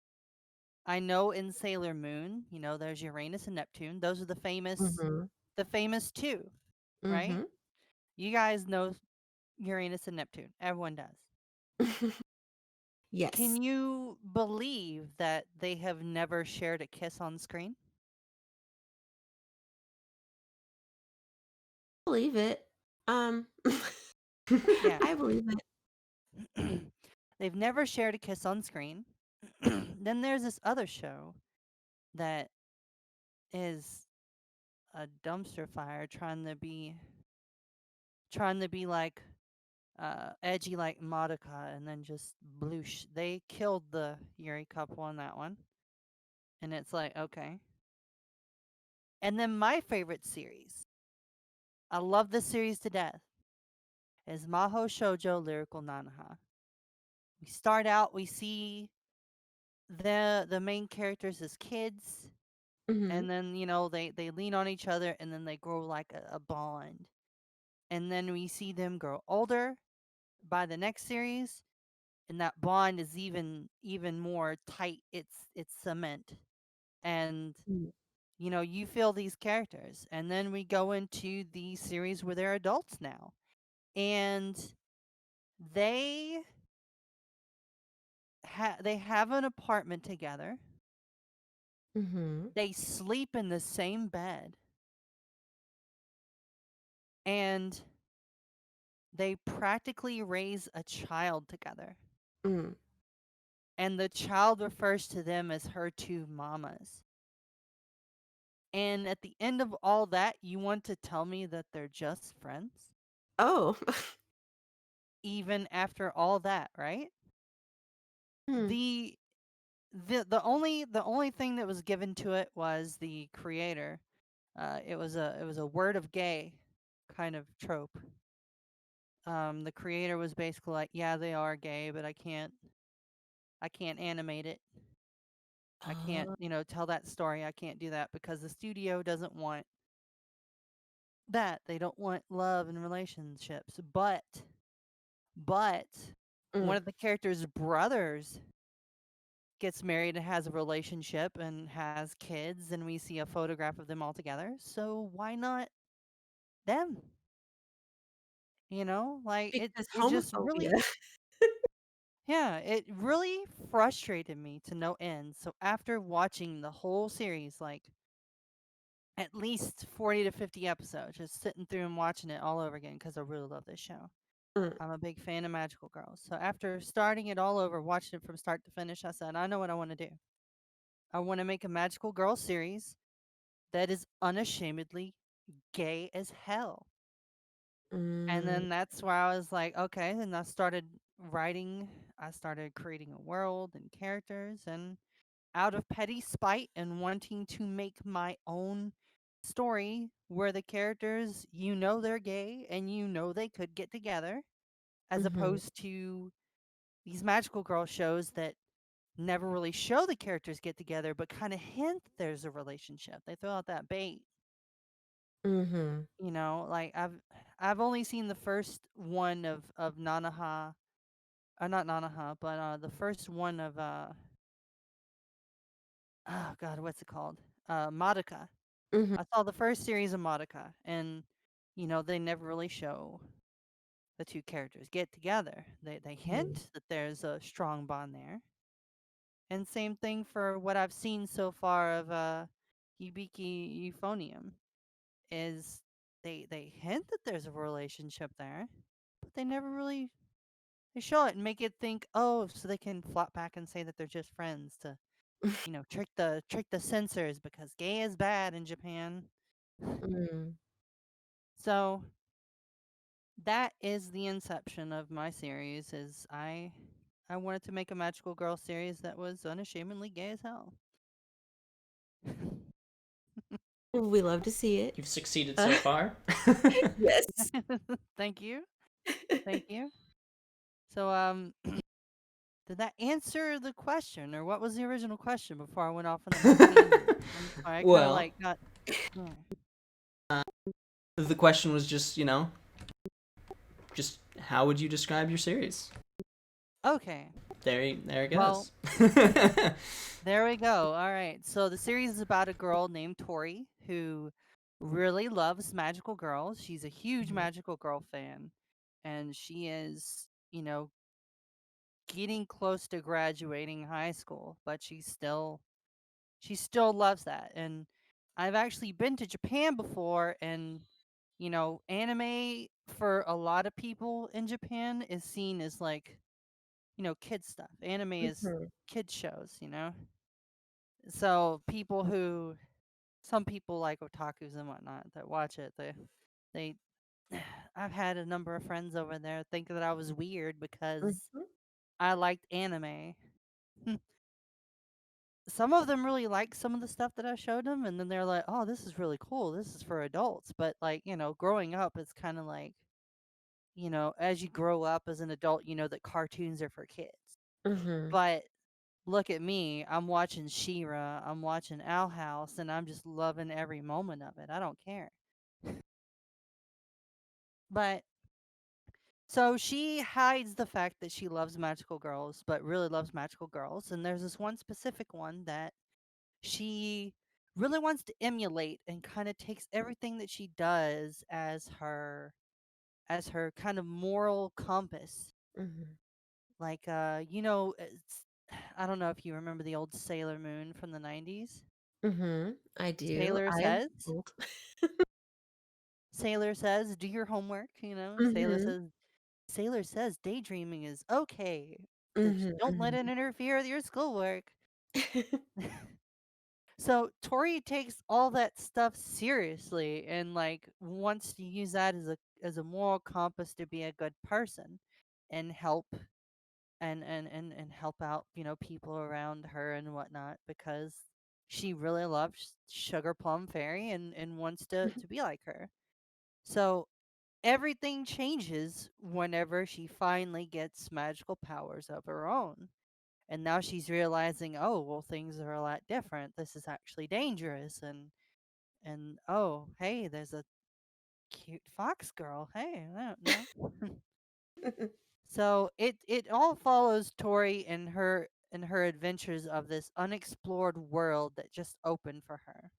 I know in Sailor Moon, there's Uranus and Neptune. Those are Mhm. the famous two, right? Mhm. You guys know Uranus and Neptune. Everyone does. Can Yes. you believe that they have never shared a kiss on screen? Believe it. Um, Yeah. I believe it. They've never shared a kiss on screen. Then there's this other show that is a dumpster fire trying to be like edgy like Madoka, and then just bloosh. They killed the Yuri couple on that one. And it's like, okay. And then my favorite series, I love this series to death, is Maho Shoujo Lyrical Nanaha. We start out, we see the main characters as kids, Mhm. and then they lean on each other, and then they grow like a bond, and then we see them grow older by the next series, and that bond is even more tight. It's cement, and Mm. you feel these characters, and then we go into the series where they're adults now, and they they have an apartment together. Mhm. They sleep in the same bed, and they practically raise a child together. Mm. And the child refers to them as her two mamas. And at the end of all that, you want to tell me that they're just friends? Oh. Even after all that, right? Mm. The the only thing that was given to it was the creator. It was a word of gay kind of trope. The creator was basically like, yeah, they are gay, but I can't animate it. I can't, Oh. tell that story. I can't do that because the studio doesn't want that. They don't want love and relationships. But one Mm. of the characters' brothers gets married and has a relationship and has kids, and we see a photograph of them all together. So why not them? Like it Because it just homophobia. really, yeah, it really frustrated me to no end. So after watching the whole series, like at least 40 to 50 episodes, just sitting through and watching it all over again because I really love this show. Mm. I'm a big fan of Magical Girls. So after starting it all over, watching it from start to finish, I said, I know what I want to do. I want to make a Magical Girl series that is unashamedly gay as hell. And Mm. then that's where I was like, okay. And I started writing, I started creating a world and characters. And out of petty spite and wanting to make my own story where the characters, they're gay and they could get together, as Mhm. opposed to these magical girl shows that never really show the characters get together but kind of hint there's a relationship. They throw out that bait. Mhm. Like I've only seen the first one of Nanaha, not Nanaha, but the first one of oh god, what's it called? Madoka. Mhm. I saw the first series of Madoka, and they never really show the two characters get together. They Mhm. hint that there's a strong bond there. And same thing for what I've seen so far of Hibiki Euphonium, is they hint that there's a relationship there, but they never really They show it and make it think, oh, so they can flop back and say that they're just friends to, trick the censors because gay is bad in Japan. Mm. So that is the inception of my series. Is I wanted to make a magical girl series that was unashamedly gay as hell. We love to see it. You've succeeded Uh, so far. yes. Thank you, thank you. So did that answer the question, or what was the original question before I went off on that little tangent? I'm sorry, I kind of Well, like got. Yeah. the question was just, just how would you describe your series? Okay. There it Well, goes. there we go. All right. So the series is about a girl named Tori who really loves magical girls. She's a huge Mhm. magical girl fan, and she is, getting close to graduating high school, but she still loves that. And I've actually been to Japan before, and anime for a lot of people in Japan is seen as like, kid stuff. Anime is Mhm. kid shows. So some people like otakus and whatnot that watch it. They, I've had a number of friends over there think that I was weird because Mhm. I liked anime. Some of them really like some of the stuff that I showed them, and then they're like, "Oh, this is really cool. This is for adults." But like, growing up, it's kind of like, as you grow up as an adult, you know that cartoons are for kids. Mhm. But look at me. I'm watching She-Ra, I'm watching Owl House, and I'm just loving every moment of it. I don't care. But so she hides the fact that she loves magical girls, but really loves magical girls. And there's this one specific one that she really wants to emulate and kind of takes everything that she does as her kind of moral compass. Mhm. Like I don't know if you remember the old Sailor Moon from the 90s. Mhm. I do. Sailor I am says, old. Sailor says, do your homework, Sailor Mhm. says, Sailor says daydreaming is okay. Just Mhm. don't let Mhm. it interfere with your schoolwork. So Tori takes all that stuff seriously and like wants to use that as a moral compass to be a good person and help and help out, people around her and whatnot because she really loves Sugar Plum Fairy and wants to be like her. So everything changes whenever she finally gets magical powers of her own. And now she's realizing, oh, well, things are a lot different. This is actually dangerous. And oh, hey, there's a cute fox girl. Hey, I don't know. So it all follows Tori and her adventures of this unexplored world that just opened for her.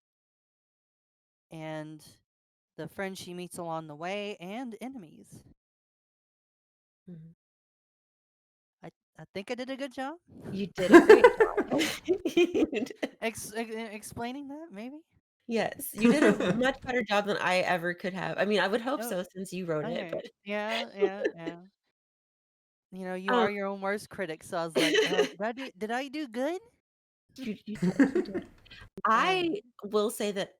And the friends she meets along the way and enemies. Mhm. I think I did a good job. You did a great job. You did. Explaining that, maybe? Yes, you did a much better job than I ever could have. I mean, I would hope Oh, so since you wrote it, okay. but Yeah, yeah, yeah. You um are your own worst critic, so I was like, did I do good? you did, you did. Uh, I will say that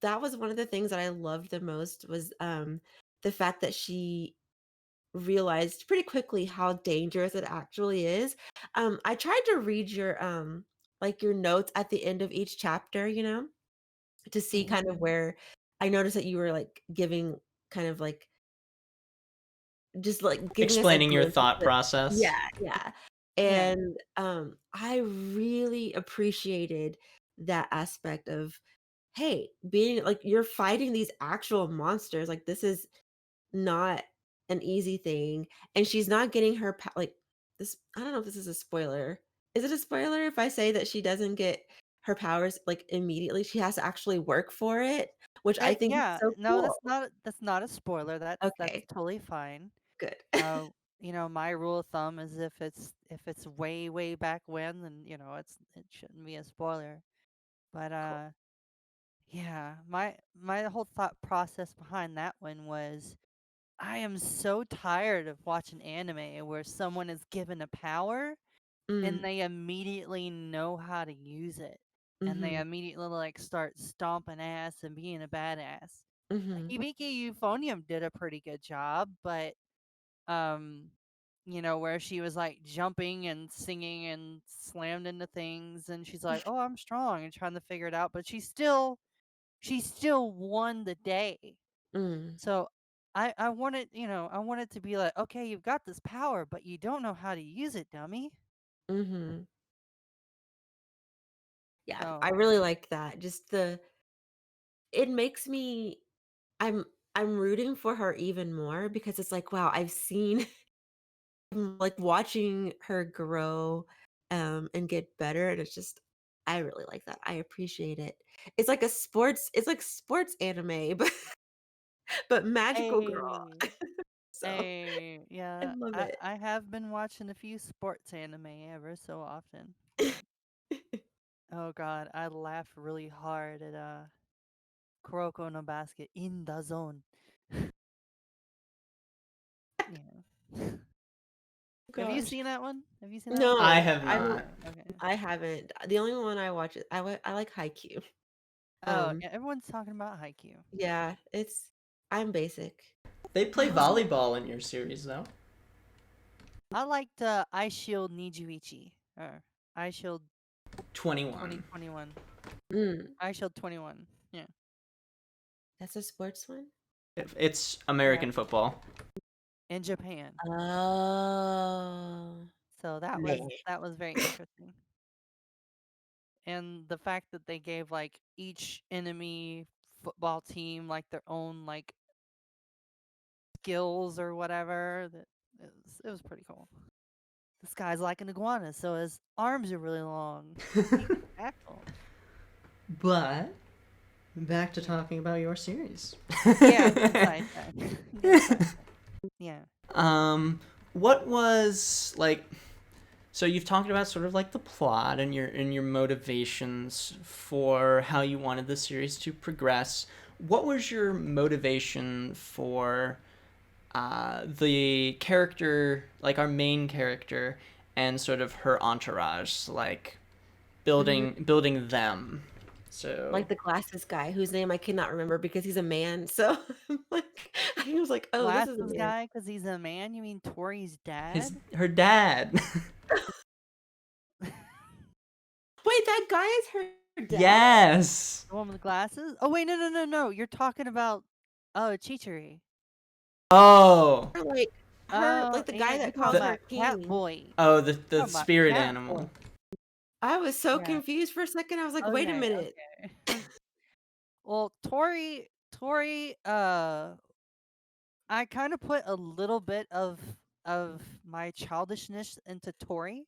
that was one of the things that I loved the most was, the fact that she realized pretty quickly how dangerous it actually is. I tried to read your, like, your notes at the end of each chapter, to see mhm. kind of where I noticed that you were, like, giving kind of, like just, like, giving us a Explaining your glimpse thought into process. yeah, yeah, Yeah. and, I really appreciated that aspect of, hey, being like, you're fighting these actual monsters, like, this is not an easy thing, and she's not getting her like, this I don't know if this is a spoiler. Is it a spoiler if I say that she doesn't get her powers, like, immediately? She has to actually work for it, which I think is Yeah. so No, cool. that's not a spoiler. That's Okay, totally fine. good. Uh, my rule of thumb is if it's way way back when, then it shouldn't be a spoiler. But Cool. yeah, my whole thought process behind that one was I am so tired of watching anime where someone is given a power and Mm, they immediately know how to use it. And they mhm, immediately like start stomping ass and being a badass. mhm, Hibiki Euphonium did a pretty good job, but um where she was like jumping and singing and slammed into things and she's like, "Oh, I'm strong," and trying to figure it out, but she still won the day. mm, So I wanted, I wanted to be like, "Okay, you've got this power, but you don't know how to use it, dummy." mhm. Yeah, I So, really like that. Just it makes me I'm I'm rooting for her even more because it's like, wow, I've seen like watching her grow and get better, and it's just I really like that. I appreciate it. It's like sports anime, but magical girl. hey, So I yeah, love I it. I have been watching a few sports anime ever so often. Oh god, I laugh really hard at Kuroko no Basket in the zone. Yeah. Have you Gosh. seen that one? Have you seen that one? I No, have I don't not. Okay. I haven't. The only one I watch is I like Haikyuu. Oh, Um, yeah, everyone's talking about Haikyuu. yeah, I'm basic. They play volleyball in your series, though. I liked Ice Shield Nijuichi or Ice Shield 21. 2021. Mm, Ice Shield 21. Yeah. that's a sports one? It's Yeah. American football. In Japan. Oh, So that man. was that was very interesting. And the fact that they gave like each enemy football team like their own like skills or whatever, that it was pretty cool. This guy's like an iguana, so his arms are really long. He can tackle. But back to Yeah. talking about your series. Yeah, getting sidetracked. Getting sidetracked. Yeah. What was like? So you've talked about sort of like the plot and your motivations for how you wanted the series to progress. What was your motivation for the character, like our main character, and sort of her entourage, like Mhm. building them? So Like the glasses guy whose name I cannot remember because he's a man. So I'm like, I was like, oh, this is a Glasses man. guy, because he's a man? You mean Tori's his dad? her dad. Wait, that guy is her dad? Yes. The one with the glasses? Oh, wait, no, no, no, no. You're talking about, oh, Chichiri. Oh. Or like Oh, like the guy and you're that talking calls The her about king. Catboy. oh the Talking about spirit Catboy. animal. I was so Yeah. confused for a second. I was like, wait a Okay, minute. okay. Well, Tori, I kind of put a little bit of my childishness into Tori.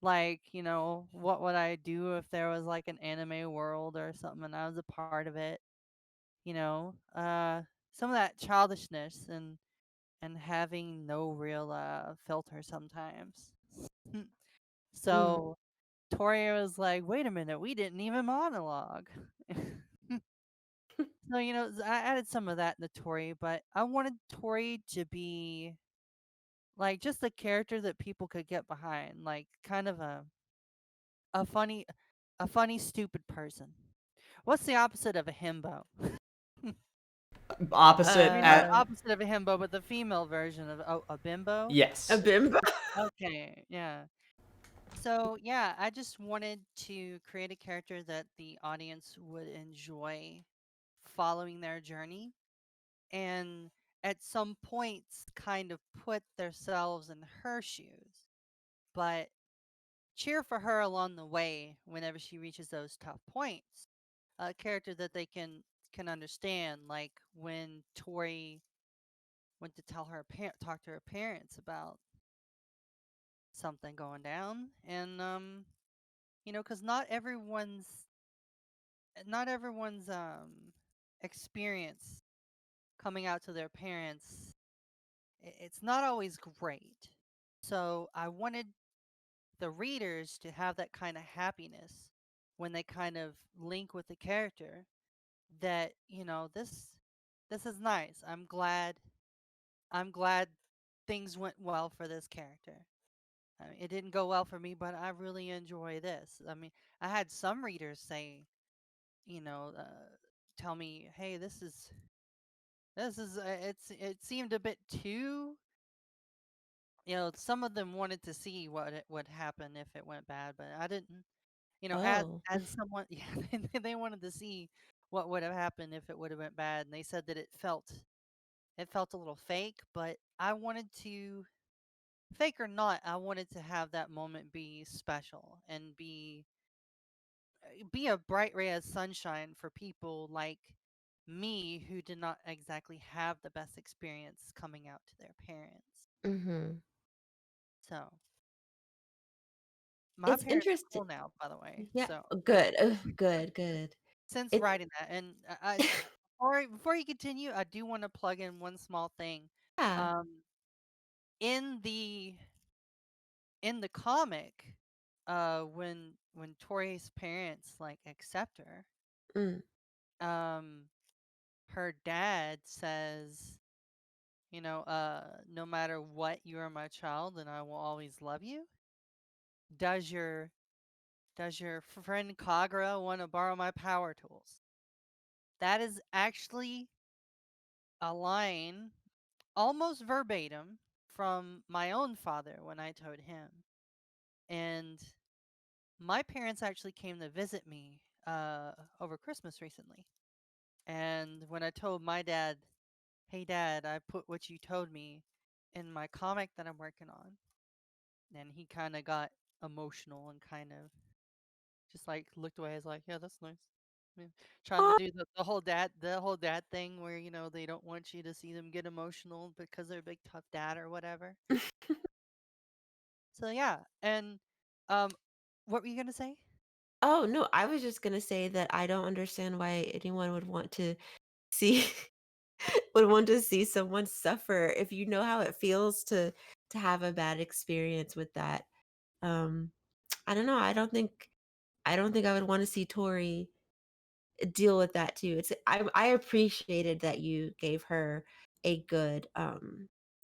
Like, what would I do if there was like an anime world or something and I was a part of it? Some of that childishness and having no real filter sometimes. Mm, So Tori was like, "Wait a minute, we didn't even monologue." So, I added some of that into Tori, but I wanted Tori to be like just a character that people could get behind, like kind of a funny a funny stupid person. What's the opposite of a himbo? I Opposite mean, not at uh, opposite of a himbo, but the female version of a bimbo. a yes. bimbo. Okay, yeah. So, yeah, I just wanted to create a character that the audience would enjoy following their journey and at some points kind of put themselves in her shoes, but cheer for her along the way whenever she reaches those tough points. A character that they can understand, like when Tori went to talk to her parents about something going down, and because not everyone's experience coming out to their parents, it's not always great. So I wanted the readers to have that kind of happiness when they kind of link with the character, that this is nice. I'm glad I'm glad things went well for this character. I mean, it didn't go well for me, but I really enjoy this. I mean, I had some readers say, you know, tell me, "Hey, it seemed a bit too." Some of them wanted to see what it would happen if it went bad, but I didn't. As Oh. someone, yeah, they wanted to see what would have happened if it would have went bad, and they said that it felt a little fake, but I wanted to, fake or not, I wanted to have that moment be special and be a bright ray of sunshine for people like me who did not exactly have the best experience coming out to their parents. Mm-hmm. So my It's parents are interesting. cool now, by the way. Yeah. So Good. Good. Good. since It's writing that, and before you continue, I do want to plug in one small thing. yeah. Um, in the comic, when Tori's parents like accept her, Mm. um, her dad says, no matter what, you are my child, and I will always love you. Does your friend Kagra want to borrow my power tools? That is actually a line almost verbatim from my own father when I told him. And my parents actually came to visit me over Christmas recently. And when I told my dad, "Hey dad, I put what you told me in my comic that I'm working on," and he kind of got emotional and kind of just like looked away. I was like, "Yeah, that's nice." I mean, trying to Oh, do the whole dad thing where they don't want you to see them get emotional because they're a big tough dad or whatever. So yeah, and um, what were you gonna say? oh no, I was just gonna say that I don't understand why anyone would want to see would want to see someone suffer if you know how it feels to have a bad experience with that. Um, I don't know. I don't think I would want to see Tori deal with that too. I appreciated that you gave her a good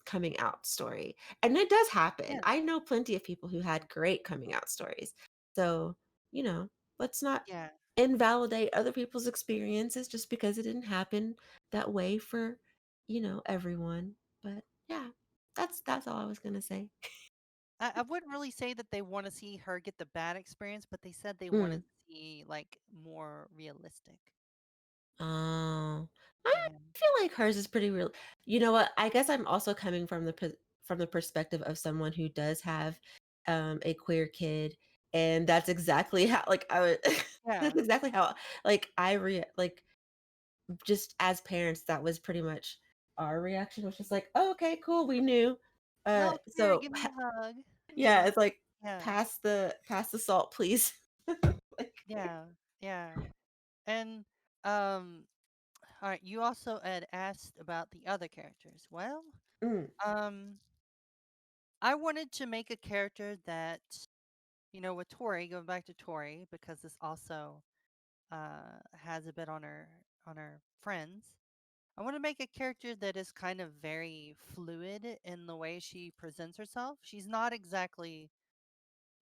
coming out story. And it does happen. Yeah, I know plenty of people who had great coming out stories. So, you know, let's not yeah. invalidate other people's experiences just because it didn't happen that way for, everyone. But yeah, that's all I was gonna say. I wouldn't really say that they want to see her get the bad experience, but they said they wanted Mm. to see like more realistic. Oh, I Yeah, feel like hers is pretty real. You know what? I guess I'm also coming from from the perspective of someone who does have a queer kid, and that's exactly how like I would that's yeah. exactly how like like just as parents that was pretty much our reaction was just like, oh, okay, cool, we knew. Oh, come here, So give me a hug. yeah, it's like Yeah, pass the salt, please. Like, yeah, yeah. And um, all right. You also had asked about the other characters. Well, mm, um, I wanted to make a character that with Tori. Going back to Tori because this also has a bit on her friends. I want to make a character that is kind of very fluid in the way she presents herself. She's not exactly,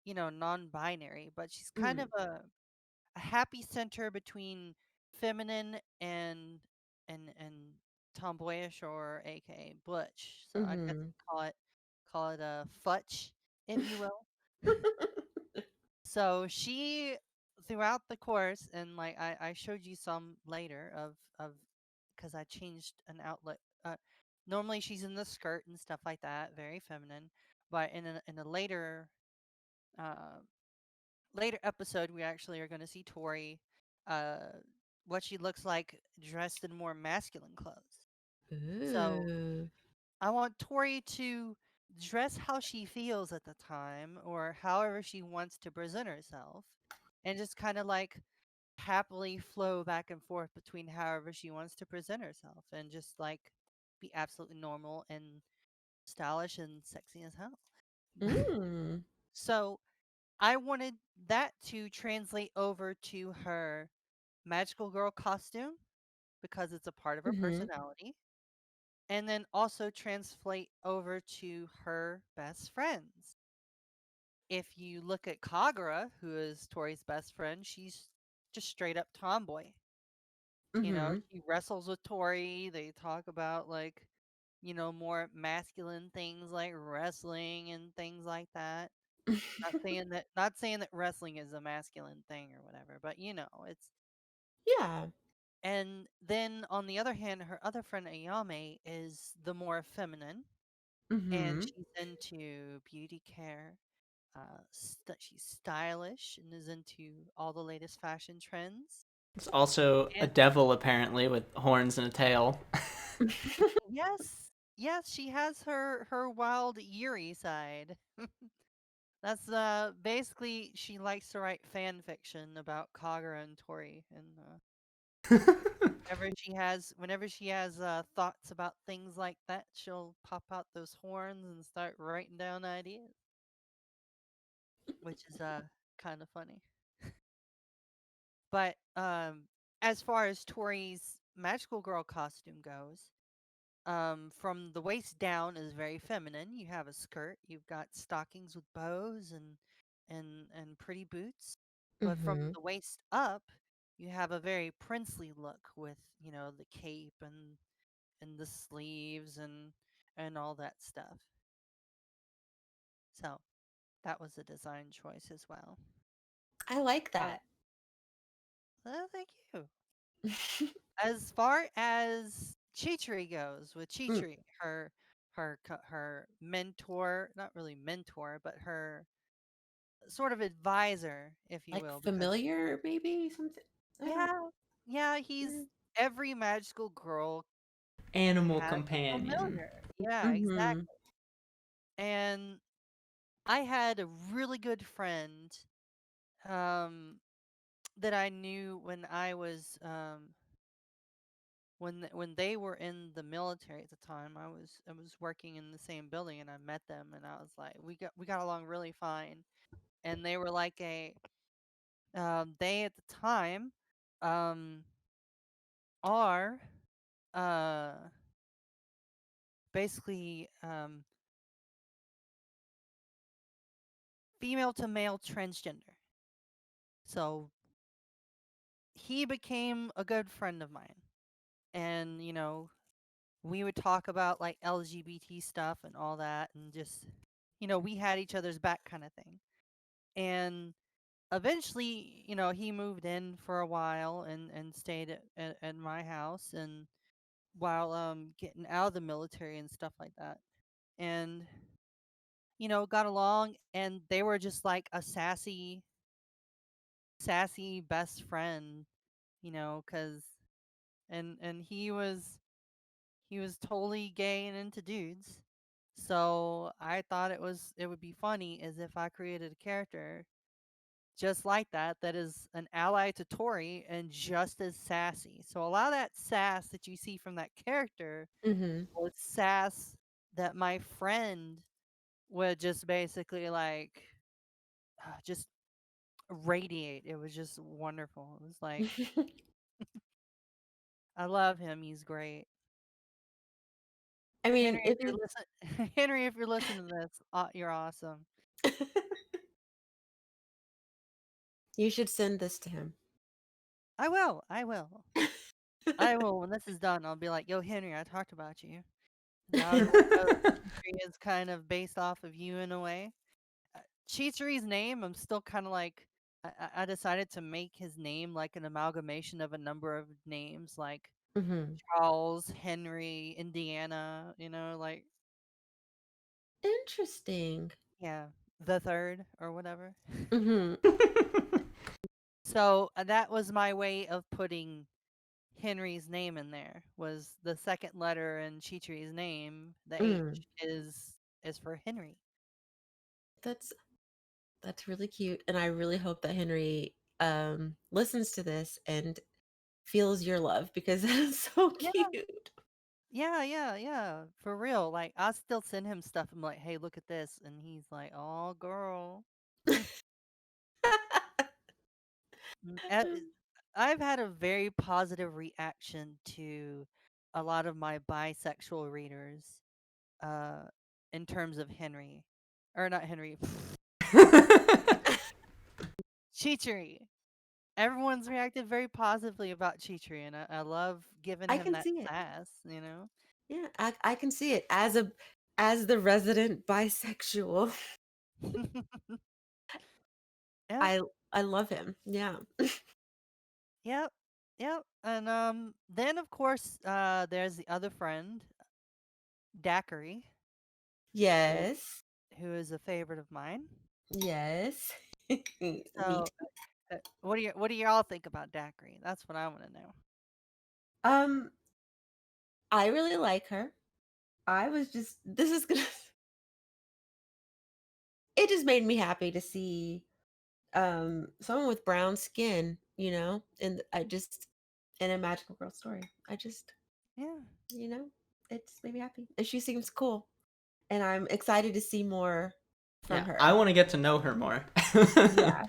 non-binary, but she's kind mm, of a happy center between feminine and tomboyish or aka butch. So I guess mm-hmm. call it a futch, if you will. So she throughout the course, and like I showed you some later of because I changed an outlet. Normally she's in the skirt and stuff like that, very feminine. But in a uh later episode, we actually are going to see Tori, uh, what she looks like dressed in more masculine clothes. So Ooh. I want Tori to dress how she feels at the time or however she wants to present herself and just kind of like happily flow back and forth between however she wants to present herself and just like be absolutely normal and stylish and sexy as hell. Mm. So I wanted that to translate over to her magical girl costume because it's a part of her Mhm. personality. and then also translate over to her best friends. If you look at Kagura, who is Tori's best friend, she's just straight up tomboy. Mhm. She wrestles with Tori. They talk about like, more masculine things like wrestling and things like that. Not saying that wrestling is a masculine thing or whatever, but it's. Yeah. And then on the other hand, her other friend Ayame is the more feminine, and Mhm. she's into beauty care. She's stylish and is into all the latest fashion trends. It's also a And devil, apparently, with horns and a tail. yes, yes, she has her wild Yuri side. That's basically she likes to write fan fiction about Kagura and Tori, and whenever she has thoughts about things like that, she'll pop out those horns and start writing down ideas, which is kind of funny. But as far as Tori's magical girl costume goes, from the waist down is very feminine. You have a skirt, you've got stockings with bows and pretty boots. But from Mhm. the waist up, you have a very princely look with, the cape and the sleeves and all that stuff. So, that was a design choice as well. I like Uh, that. thank you. As far as Chichiri goes, with Mm, Chichiri, her mentor, not really mentor, but her sort of advisor, if you like will, because familiar, maybe something. I don't. yeah, yeah, he's every magical girl Animal has a companion. familiar. Yeah, Mhm. exactly. And I had a really good friend um that I knew when I was when they were in the military at the time. I was working in the same building and I met them and I was like we got along really fine. And they were like a they at the time um are uh basically female to male transgender. So he became a good friend of mine. And we would talk about like LGBT stuff and all that and just we had each other's back kind of thing. And eventually, he moved in for a while and stayed at my house and while getting out of the military and stuff like that. And got along and they were just like a sassy best friend, cuz and he was totally gay and into dudes. So I thought it would be funny as if I created a character just like that is an ally to Tori and just as sassy. So a lot of that sass that you see from that character Mhm. was sass that my friend would just basically like just radiate. It was just wonderful. It was like I love him. He's great. I mean, Henry, if if you're you're listening, Henry, if you're listening to this, you're awesome. you should send this to him. I will. I will. I will. When this is done, I'll be like, "Yo, Henry, I talked about you. Now everyone knows Cheatery is kind of based off of you in a way." Cheatery's name, I'm still kind of like, I decided to make his name like an amalgamation of a number of names, like Mhm. Charles, Henry, Indiana. Like Interesting. yeah, the third or whatever. Mhm. So that was my way of putting Henry's name in there. Was the second letter in Cheatery's name, the H Mm. is for Henry. That's that's really cute, and I really hope that Henry listens to this and feels your love because that is so Yeah, cute. yeah, yeah, yeah. For real. Like I still send him stuff. I'm like, hey, look at this, and he's like, oh, girl. Mm, I've had a very positive reaction to a lot of my bisexual readers, uh, in terms of Henry, or not Henry, Cheachery. Everyone's reacted very positively about Cheachery, and I love giving I him can that see it. sass, you know? Yeah, I can see it as the resident bisexual. Yep, I love him. Yeah. yep, yep. And then of course, there's the other friend, Daiquiri, who Yes. who is a favorite of mine. Yes. Me So, too. what do y'all think about Daiquiri? That's what I want to know. Um, I really like her. I was just this is gonna it just made me happy to see someone with brown skin, and I just in a magical girl story. I just, Yeah, you know, it just made me happy. And she seems cool. And I'm excited to see more from Yeah, I her. want to get to know her more. Yeah.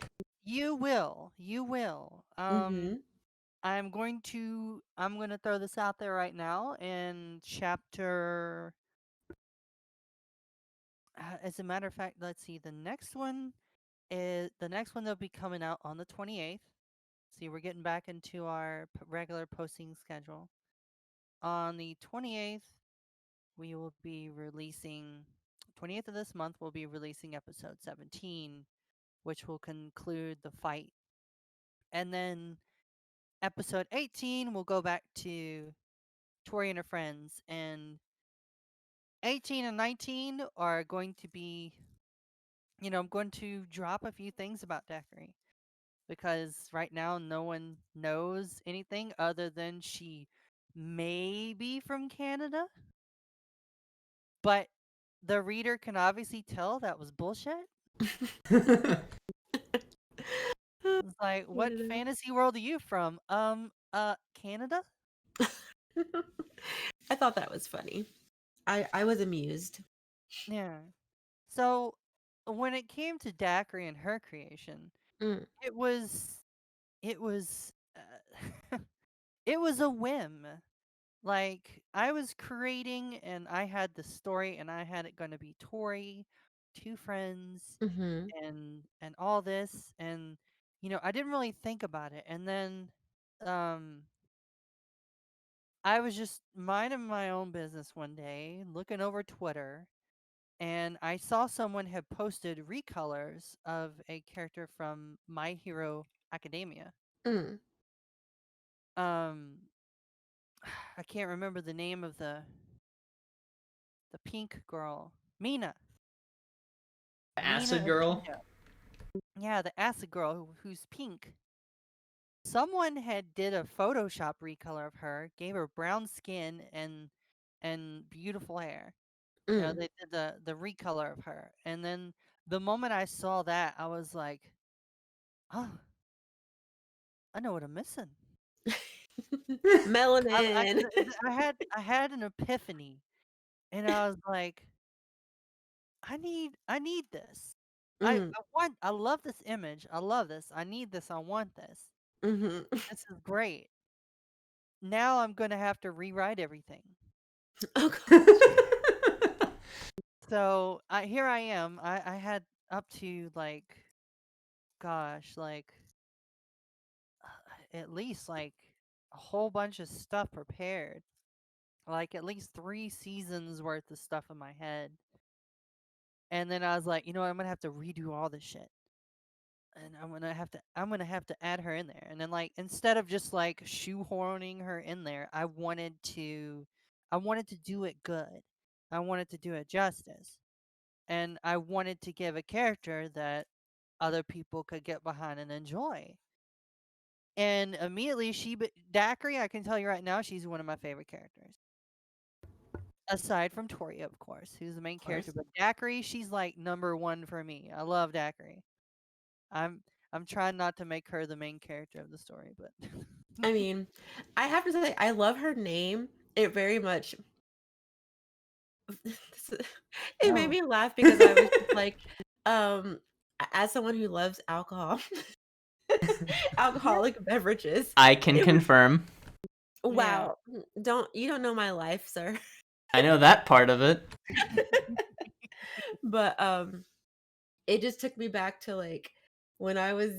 you will, you will. Mhm. I'm going to throw this out there right now in chapter. As a matter of fact, let's see. The next one that'll be coming out on the 28th. See, we're getting back into our regular posting schedule. On the 28th, we will be releasing 28th of this month. We'll be releasing episode 17, which will conclude the fight, and then episode 18 will go back to Tori and her friends, and 18 and 19 are going to be, I'm going to drop a few things about Daiquiri because right now no one knows anything other than she may be from Canada, but the reader can obviously tell that was bullshit. It's like, what Canada. fantasy world are you from? Canada? I thought that was funny. I was amused. Yeah. So when it came to Daiquiri and her creation, Mm. it was it was it was a whim. Like I was creating and I had the story and I had it going to be Tori, two friends, Mhm. and all this, and I didn't really think about it. And then um I was just minding my own business one day, looking over Twitter, and I saw someone had posted recolors of a character from My Hero Academia. Mm. Um, I can't remember the name of the pink girl, Mina. Mina Acid Girl. Amita. Yeah, the acid girl who's pink. Someone had did a Photoshop recolor of her, gave her brown skin and beautiful hair. Mm. They did the recolor of her, and then the moment I saw that, I was like, "Oh, I know what I'm missing." Melanin. I had an epiphany, and I was like, I need this. Mm. I love this image. I love this. I need this. I want this. Mhm. This is great. Now I'm gonna have to rewrite everything. Oh gosh. So here I am. I had up to like, gosh, like at least like a whole bunch of stuff prepared. Like at least 3 seasons worth of stuff in my head. And then I was like, you know what, I'm gonna have to redo all this shit. And I'm gonna have to add her in there. And then like instead of just like shoehorning her in there, I wanted to do it good. I wanted to do it justice. And I wanted to give a character that other people could get behind and enjoy. And immediately Daiquiri, I can tell you right now, she's one of my favorite characters. Aside from Tori, of course, who's the main Of character, course. but Daiquiri, she's like number one for me. I love Daiquiri. I'm I'm trying not to make her the main character of the story, but I mean, I have to say I love her name. It very much it made no. me laugh because I was just like, as someone who loves alcohol, Yeah. alcoholic beverages, I can it was confirm. Yeah. Wow. You don't know my life, sir. I know that part of it. But it just took me back to like when I was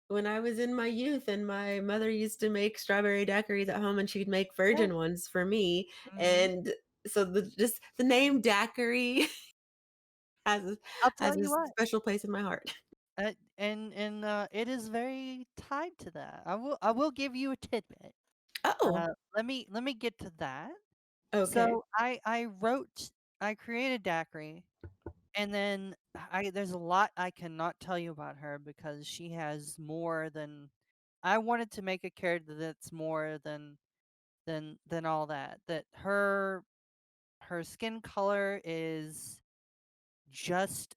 when I was in my youth and my mother used to make strawberry daiquiris at home and she'd make Yeah. virgin ones for me. Hmm. And so the name daiquiri has a, I'll tell has a you what. special place in my heart. And it is very tied to that. I will give you a tidbit. Oh, Let me get to that. okay. So I created daiquiri, and then there's a lot I cannot tell you about her because she has more than. I wanted to make a character that's more than all that. That her skin color is just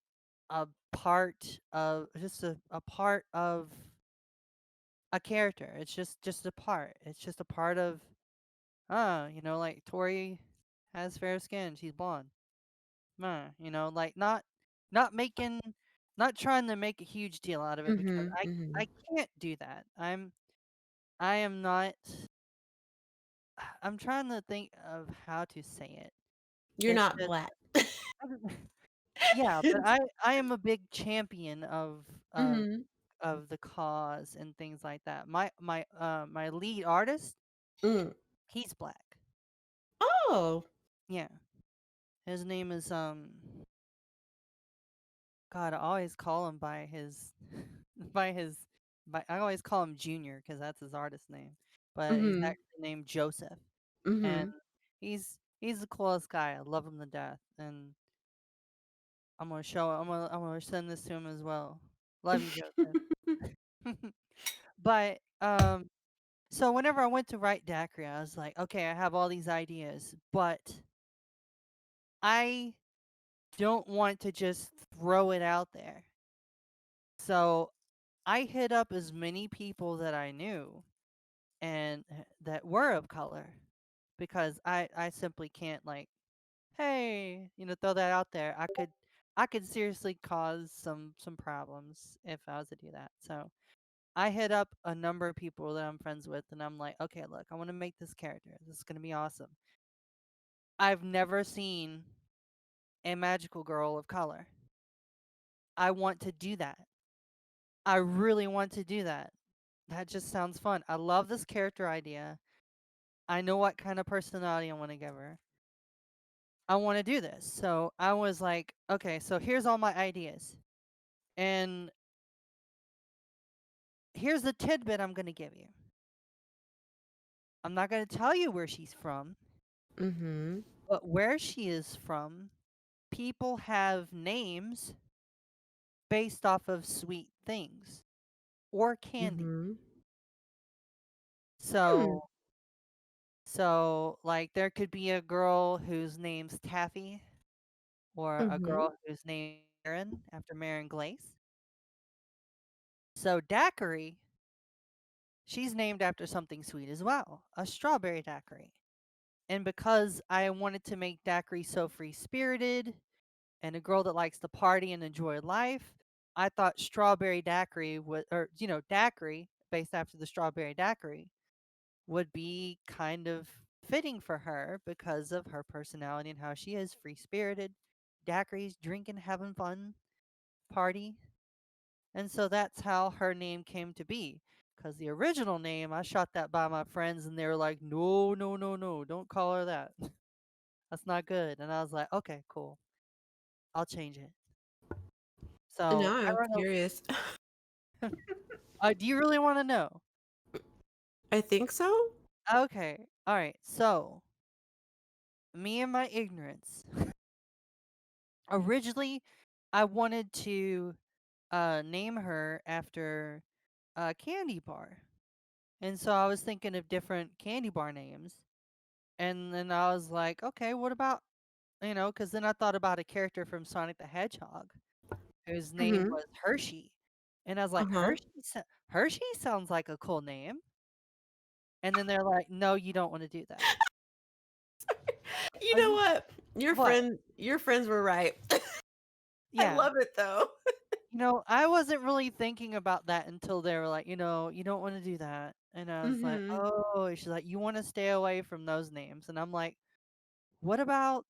a part of a character. It's just a part. It's just a part of like Tori has fair skin. She's blonde. Like not making not trying to make a huge deal out of it because Mhm. I Mhm. can't do that. I am not I'm trying to think of how to say it. You're It's not just black. yeah, but I am a big champion of Mhm. of the cause and things like that. My lead artist, Mm. he's black. Oh. Yeah. His name is God, I always call him by his by his by I always call him Junior because that's his artist name. But he's Mhm. actually named Joseph. And Mhm. he's the coolest guy. I love him to death. And I'm gonna send this to him as well. Love you, Joseph. But so whenever I went to write Dacry, I was like, okay, I have all these ideas, but I don't want to just throw it out there. So I hit up as many people that I knew and that were of color because I simply can't like, hey, throw that out there. I could seriously cause some problems if I was to do that. So I hit up a number of people that I'm friends with and I'm like, okay, look, I want to make this character. This is going to be awesome. I've never seen a magical girl of color. I want to do that. I really want to do that. That just sounds fun. I love this character idea. I know what kind of personality I want to give her. I want to do this. So I was like, okay, so here's all my ideas. And here's the tidbit I'm going to give you. I'm not going to tell you where she's from, Mhm. but where she is from, people have names based off of sweet things or candy. Mhm. Hmm. So like there could be a girl whose name's Taffy or a Mhm. girl whose name's Marin after Marin Glace. So daiquiri, she's named after something sweet as well, a strawberry daiquiri. And because I wanted to make daiquiri so free spirited and a girl that likes to party and enjoy life, I thought strawberry daiquiri would, or daiquiri based after the strawberry daiquiri would be kind of fitting for her because of her personality and how she is free spirited, daiquiris, drinking, having fun, party. And so that's how her name came to be. Because the original name, I shot that by my friends and they were like, no, no, no, no, don't call her that. That's not good. And I was like, okay, cool. I'll change it. So Now I I'm wrote curious. a. Do you really want to know? I think so. Okay. All right. So me and my ignorance. Originally, I wanted to name her after a candy bar. And so I was thinking of different candy bar names. And then I was like, okay, what about, because then I thought about a character from Sonic the Hedgehog whose name Mhm. was Hershey. And I was like, Uh-huh. Hershey sounds like a cool name. And then they're like, no, you don't want to do that. You I was know like, what? what? Your friends were right. I Yeah. love it though. I wasn't really thinking about that until they were like, you don't want to do that. And I was like, Mhm. oh, she's like, you want to stay away from those names. And I'm like, what about?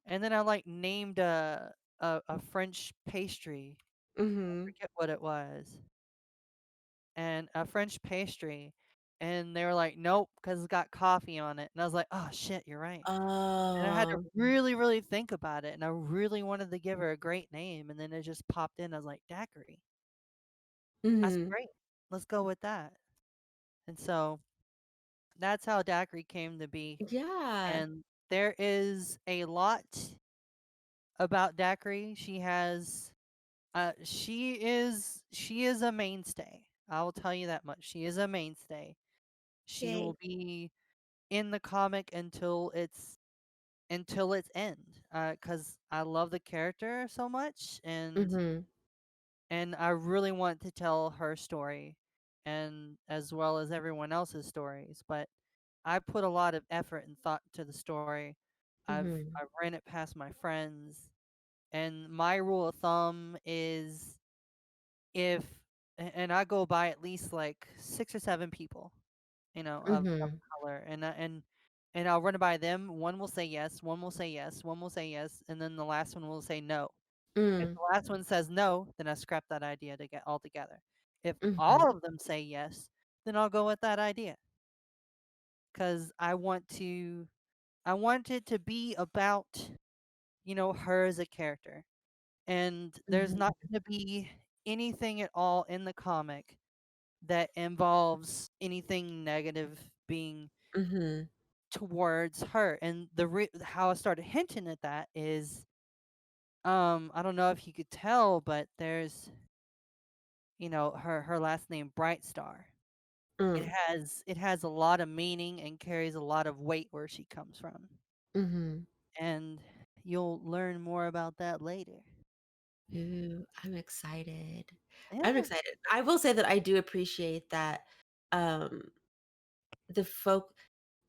And then I like named a French pastry. I Mhm. forget what it was. And a French pastry. And they were like, nope, because it's got coffee on it. And I was like, oh shit, you're right. And I had to Oh. really, really think about it. And I really wanted to give her a great name. And then it just popped in. I was like, daiquiri. That's Mhm. great. Let's go with that. And so that's how daiquiri came to be. Yeah. And there is a lot about daiquiri. She is a mainstay. I will tell you that much. She is a mainstay. She Yay. will be in the comic until its end. Cuz I love the character so much, Mhm. and I really want to tell her story, and as well as everyone else's stories, but I put a lot of effort and thought to the story. Mhm. I've ran it past my friends, and my rule of thumb is if and I go by at least like 6 or 7 people, of Mhm. color, and I'll run it by them. One will say yes, one will say yes, one will say yes, and then the last one will say no. If Mm. the last one says no, then I scrap that idea to get all together. If Mhm. all of them say yes, then I'll go with that idea because I want it to be about her as a character, and there's Mhm. not going to be anything at all in the comic that involves anything negative being Mhm. towards her. And how I started hinting at that is, I don't know if you could tell, but there's her last name Bright Star. It Mm. has it has a lot of meaning and carries a lot of weight where she comes from, Mhm. and you'll learn more about that later. Ooh, I'm excited. I'm Yeah, excited. I will say that I do appreciate that um the folk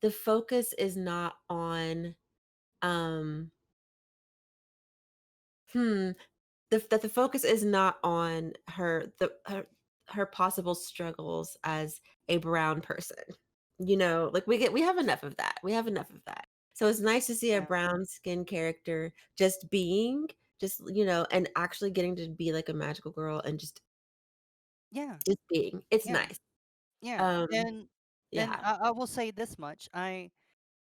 the focus is not on um hmm that the focus is not on her possible struggles as a brown person. Like we have enough of that. We have enough of that. So it's nice to see a yeah, brown skin character just and actually getting to be like a magical girl and yeah, just being. It's yeah, nice. yeah. Um, And yeah. I will say this much: I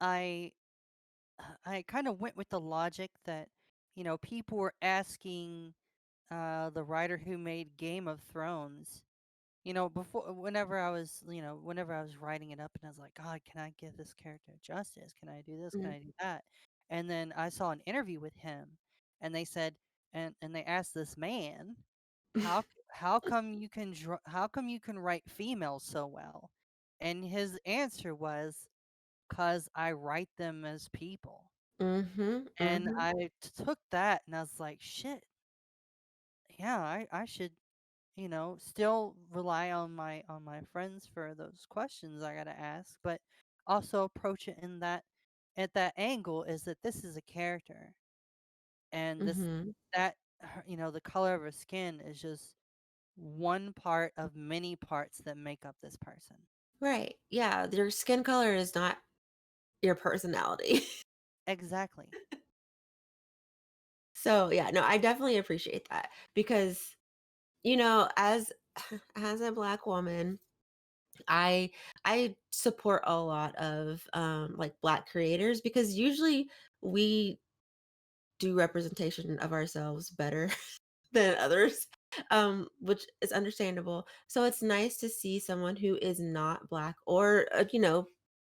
I kind of went with the logic that people were asking the writer who made Game of Thrones. Before whenever I was writing it up, and I was like, God, can I give this character justice? Can I do this? Can Mhm, I do that? And then I saw an interview with him, and they said, and they asked this man, how come you can write females so well? And his answer was, cause I write them as people. mhm, And mhm, I took that and I was like, shit, yeah, I should still rely on my friends for those questions I gotta ask, but also approach it in that at that angle is that this is a character, and mhm. the color of her skin is just one part of many parts that make up this person. Right. Yeah, your skin color is not your personality. Exactly. So, yeah, no, I definitely appreciate that because, as as a Black woman, I I support a lot of like Black creators because usually we do representation of ourselves better than others, which is understandable. So it's nice to see someone who is not Black or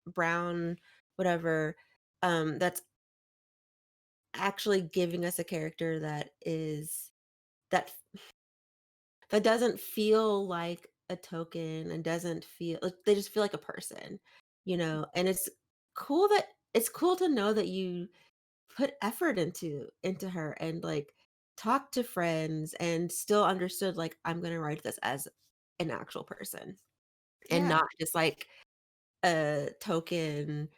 brown, whatever, that's actually giving us a character that that doesn't feel like a token and doesn't feel like they just feel like a person, and it's cool to know that you put effort into her and like talk to friends and still understood like I'm going to write this as an actual person and Yeah. not just like a token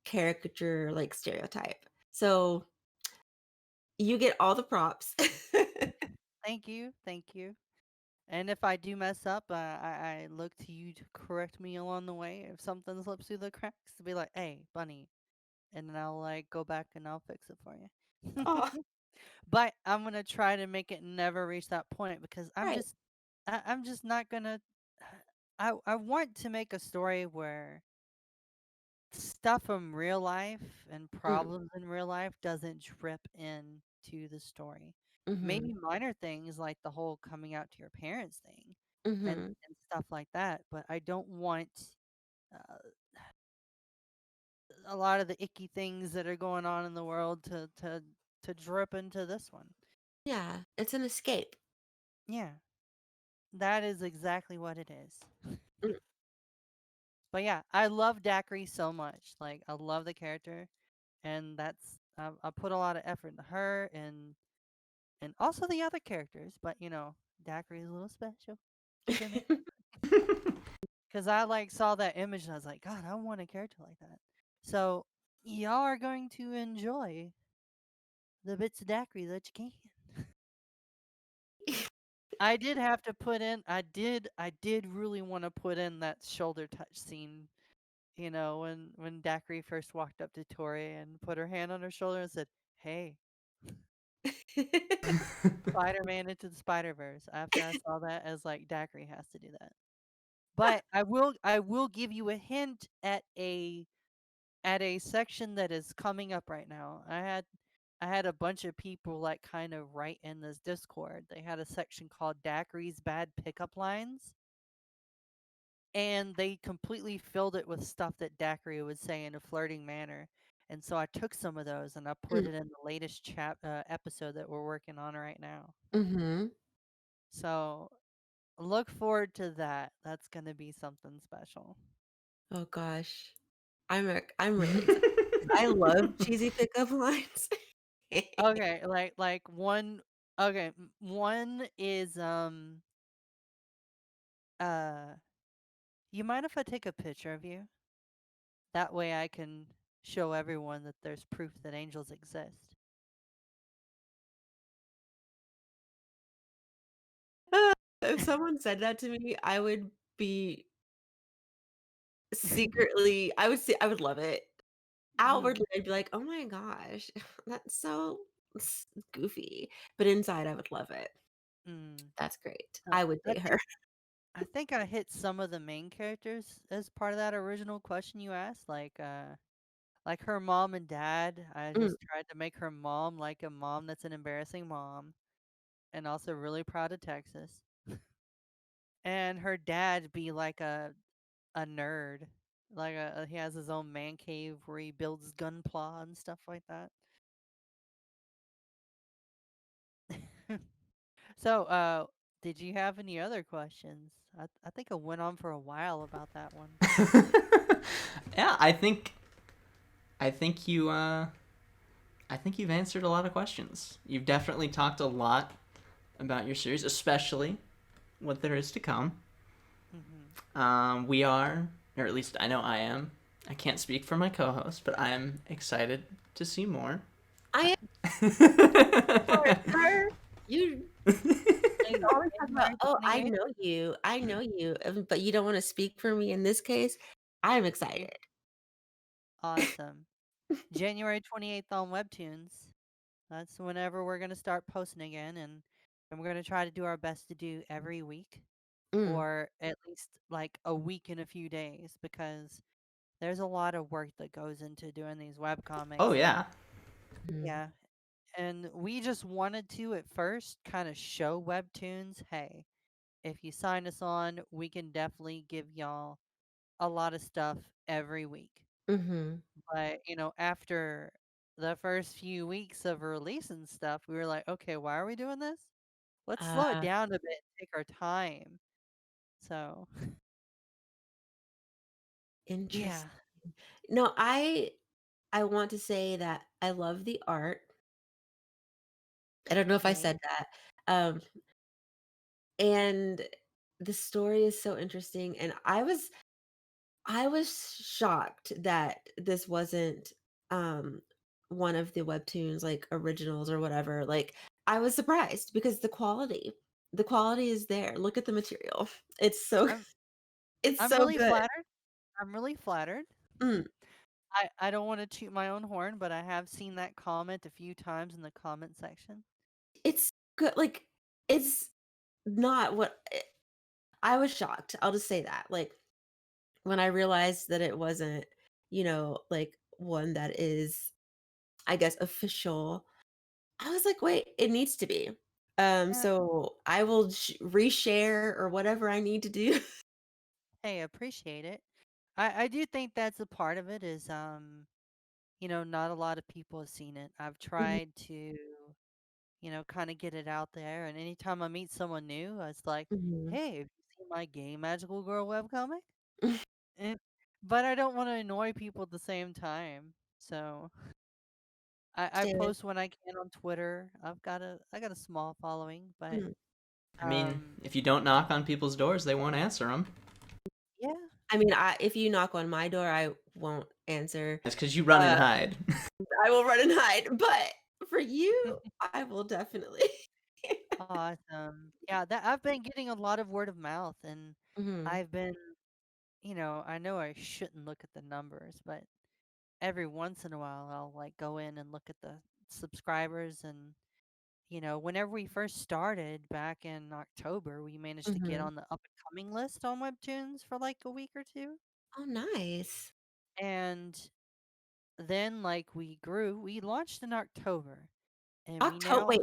caricature like stereotype. So you get all the props. Thank you. Thank you. And if I do mess up, I look to you to correct me along the way. If something slips through the cracks, to be like, "Hey, bunny," and then I'll like go back and I'll fix it for you. Oh, But I'm gonna try to make it never reach that point because right. I'm just not gonna. I want to make a story where stuff from real life and Mm, problems in real life doesn't drip into the story. mm-hmm. Maybe minor things like the whole coming out to your parents thing Mm-hmm. and stuff like that, but I don't want uh, a lot of the icky things that are going on in the world to drip into this one. Yeah, it's an escape. Yeah, that is exactly what it is. Mm. But yeah, I love Daiquiri so much. Like I love the character, and that's I put a lot of effort into her and also the other characters. But you know, Daiquiri is a little special to me because I like saw that image and I was like, God, I want a character like that. So y'all are going to enjoy the bits of Daiquiri that you can. I did have to put in. I did really want to put in that shoulder touch scene. You know, when Daiquiri first walked up to Tori and put her hand on her shoulder and said, "Hey, Spider-Man into the Spider-Verse." After I saw that, as like Daiquiri has to do that. But I will give you a hint at a section that is coming up right now. I had a bunch of people like kind of write in this Discord. They had a section called Daiquiri's bad pickup lines, and they completely filled it with stuff that Daiquiri would say in a flirting manner. And so I took some of those and I put Mm, it in the latest episode that we're working on right now. mm-hmm. So look forward to that. That's going to be something special. Oh gosh, I'm really excited. I love cheesy pickup lines. Okay, like one. Okay, one is uh. You mind if I take a picture of you? That way I can show everyone that there's proof that angels exist. If someone said that to me, I would be secretly. I would love it. Mm, Outwardly, I'd be like, "Oh my gosh, that's so goofy," but inside, I would love it. mm. That's great. Uh, I would I date her. think I think I hit some of the main characters as part of that original question you asked, like her mom and dad. I Mm, just tried to make her mom like a mom that's an embarrassing mom, and also really proud of Texas. And her dad be like a nerd, like he has his own man cave where he builds gunpla and stuff like that. So, did you have any other questions? I think I went on for a while about that one. Yeah, I think you I think you've answered a lot of questions. You've definitely talked a lot about your series, especially what there is to come. Hmm. We are, or at least I know I am. I can't speak for my co-host, but I am excited to see more. I am sir. You always talk about, January "Oh, 28th. I know you," but you don't wanna speak for me in this case. I'm excited. Awesome. January 28th on Webtoons. That's whenever we're gonna start posting again, and we're gonna try to do our best to do every week, Mm. or at least like a week and a few days, because there's a lot of work that goes into doing these web Oh comics, and yeah. Mhm. yeah, and we just wanted to at first kind of show Webtoons, hey, if you sign us on, we can definitely give y'all a lot of stuff every week. Mhm. But, you know, after the first few weeks of releasing stuff, we were like, okay, why are we doing this? Let's slow it Ah, down a bit and take our time. So, interest yeah. No, I want to say that I love the art. I don't know if I Thank said that. And the story is so interesting, and I was shocked that this wasn't, um, one of the webtoons, like, originals or whatever, like, I was surprised because the quality. the quality is there. Look at the material. It's so I'm it's I'm so really good. flattered. I'm really flattered. Mm, I don't want to toot my own horn, but I have seen that comment a few times in the comment section. it's good. Like it's not what I was shocked. I'll just say that. Like when I realized that it wasn't, like one that is, I guess, official, I was like, wait, it needs to be. Yeah. So I will reshare or whatever I need to do. Hey, appreciate it. I do think that's a part of it is not a lot of people have seen it. I've Mhm, tried to, kind of get it out there, and anytime I meet someone new, it's like, mhm. "Hey, have you seen my gay magical girl webcomic?" And, but I don't want to annoy people at the same time. So I Understand. post when I can on Twitter. I got a small following, but Mhm. I mean, um if you don't knock on people's doors, they won't answer them. yeah. I mean, if you knock on my door, I won't answer. It's because you run and Uh, hide. I will run and hide, but for you, I will definitely. Awesome. Yeah, that I've been getting a lot of word of mouth, and Mhm, I've been, I know I shouldn't look at the numbers, but every once in a while I'll like go in and look at the subscribers, and whenever we first started back in October, we managed to get mhm. on the up and coming list on Webtoons for like a week or two. Oh, nice. And then like we grew, we launched in October, and we October. now Wait,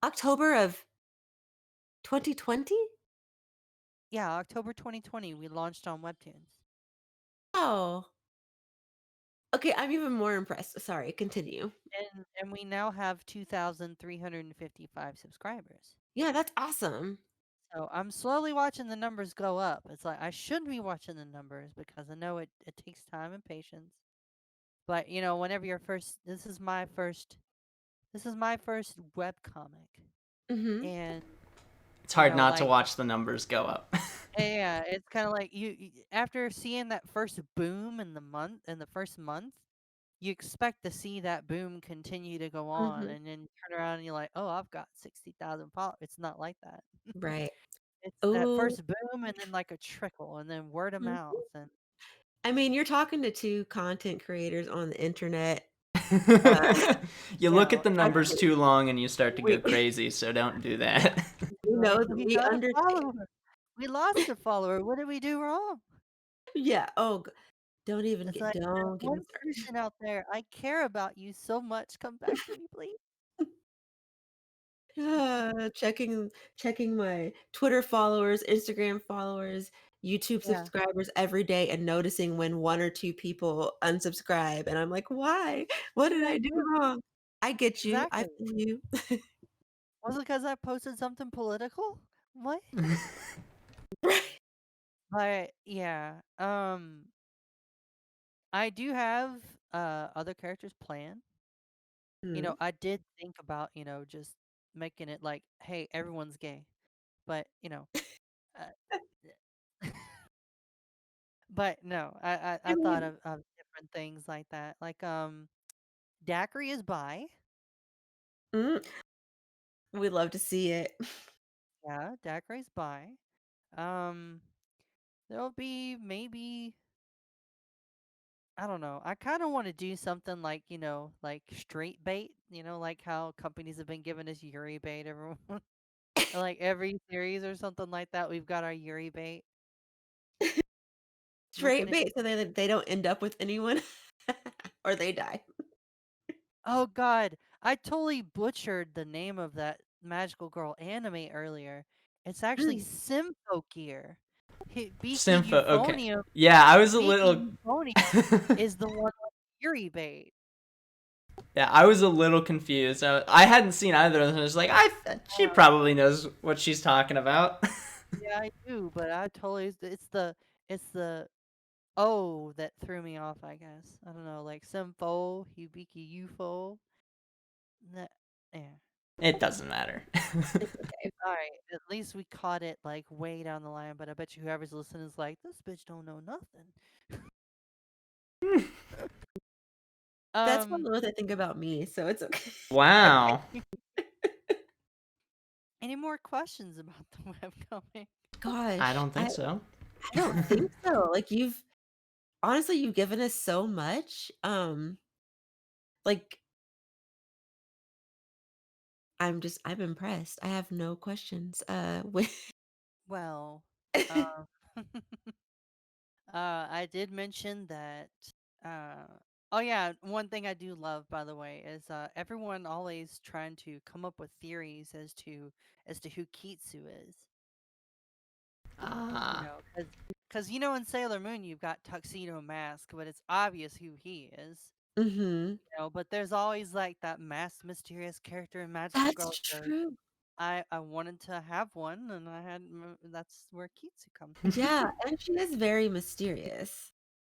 October of 2020? yeah, October 2020 we launched on Webtoons. Oh, okay. I'm even more impressed. Sorry, continue. And we now have 2,355 subscribers. Yeah, that's awesome. So I'm slowly watching the numbers go up. It's like I should be watching the numbers because I know it takes time and patience. But whenever you're first, this is my first web comic, Hmm. and It's hard not to like watch the numbers go up. yeah, it's kind of like after seeing that first boom in the first month, you expect to see that boom continue to go on, Hmm. and then turn around and you're like, oh, I've got 60,000 followers. It's not like that. Right. It's that Oh, first boom and then like a trickle and then word of mouth and I mean, you're talking to two content creators on the internet. Uh, You yeah, look at the trust numbers me, too long and you start to go we crazy, so don't do that. we know like that we we got a understand. follower. We lost a follower. What did we do wrong? Yeah. Oh, It's like that don't get me one person out there. I care about you so much. Come back to me, please. checking my Twitter followers, Instagram followers, YouTube Yeah, subscribers every day and noticing when one or two people unsubscribe. And I'm like, why? What what did did I I do do? wrong? I get you. I Exactly. feel you. Was it because I posted something political? What? Right. But yeah, I do have other characters planned. Mhm. I did think about, just making it like, hey, everyone's gay. But, uh, but no, I I thought mean, of different things like that. Like, Daiquiri is bi. mm, we'd love to see it. Yeah, Daiquiri is bi. Um, there'll be maybe, I don't know. I kind of want to do something like, like straight bait, like how companies have been giving us Yuri bait, everyone. Like every series or something like that, we've got our Yuri bait. Looking Straight at bait so they don't end up with anyone or they die. Oh god, I totally butchered the name of that magical girl anime earlier. It's actually Mm. Sympho Gear. Beaky Sympho, okay. Euphonium. Yeah, I was a Beaky little. Euphonium is the one with Yuri bait. Yeah, I was a little confused. I hadn't seen either of them. I was like, she Uh, probably knows what she's talking about. yeah, I do, but I totally it's the O that threw me off, I guess. I don't know, like Sympho, Hibiki UFO. That, yeah. It doesn't matter. It's okay. Alright, at least we caught it, like, way down the line, but I bet you whoever's listening is like, "This bitch don't know nothing." That's one Um, of the things I think about me, so it's okay. right. Wow. Any more questions about the webcomic? I Gosh, don't think so. I don't think so. Like you've honestly you've given us so much. Like I'm impressed. I have no questions. With Well, uh, I did mention that. Uh, oh yeah, one thing I do love, by the way, is everyone always trying to come up with theories as to who Kitsu is. Ah, Because in Sailor Moon you've got Tuxedo Mask, but it's obvious who he is. Mhm. But there's always like that masked mysterious character in Magical That's Girl. So true. I wanted to have one, and that's where Kitsu comes from. Yeah, and she is very mysterious.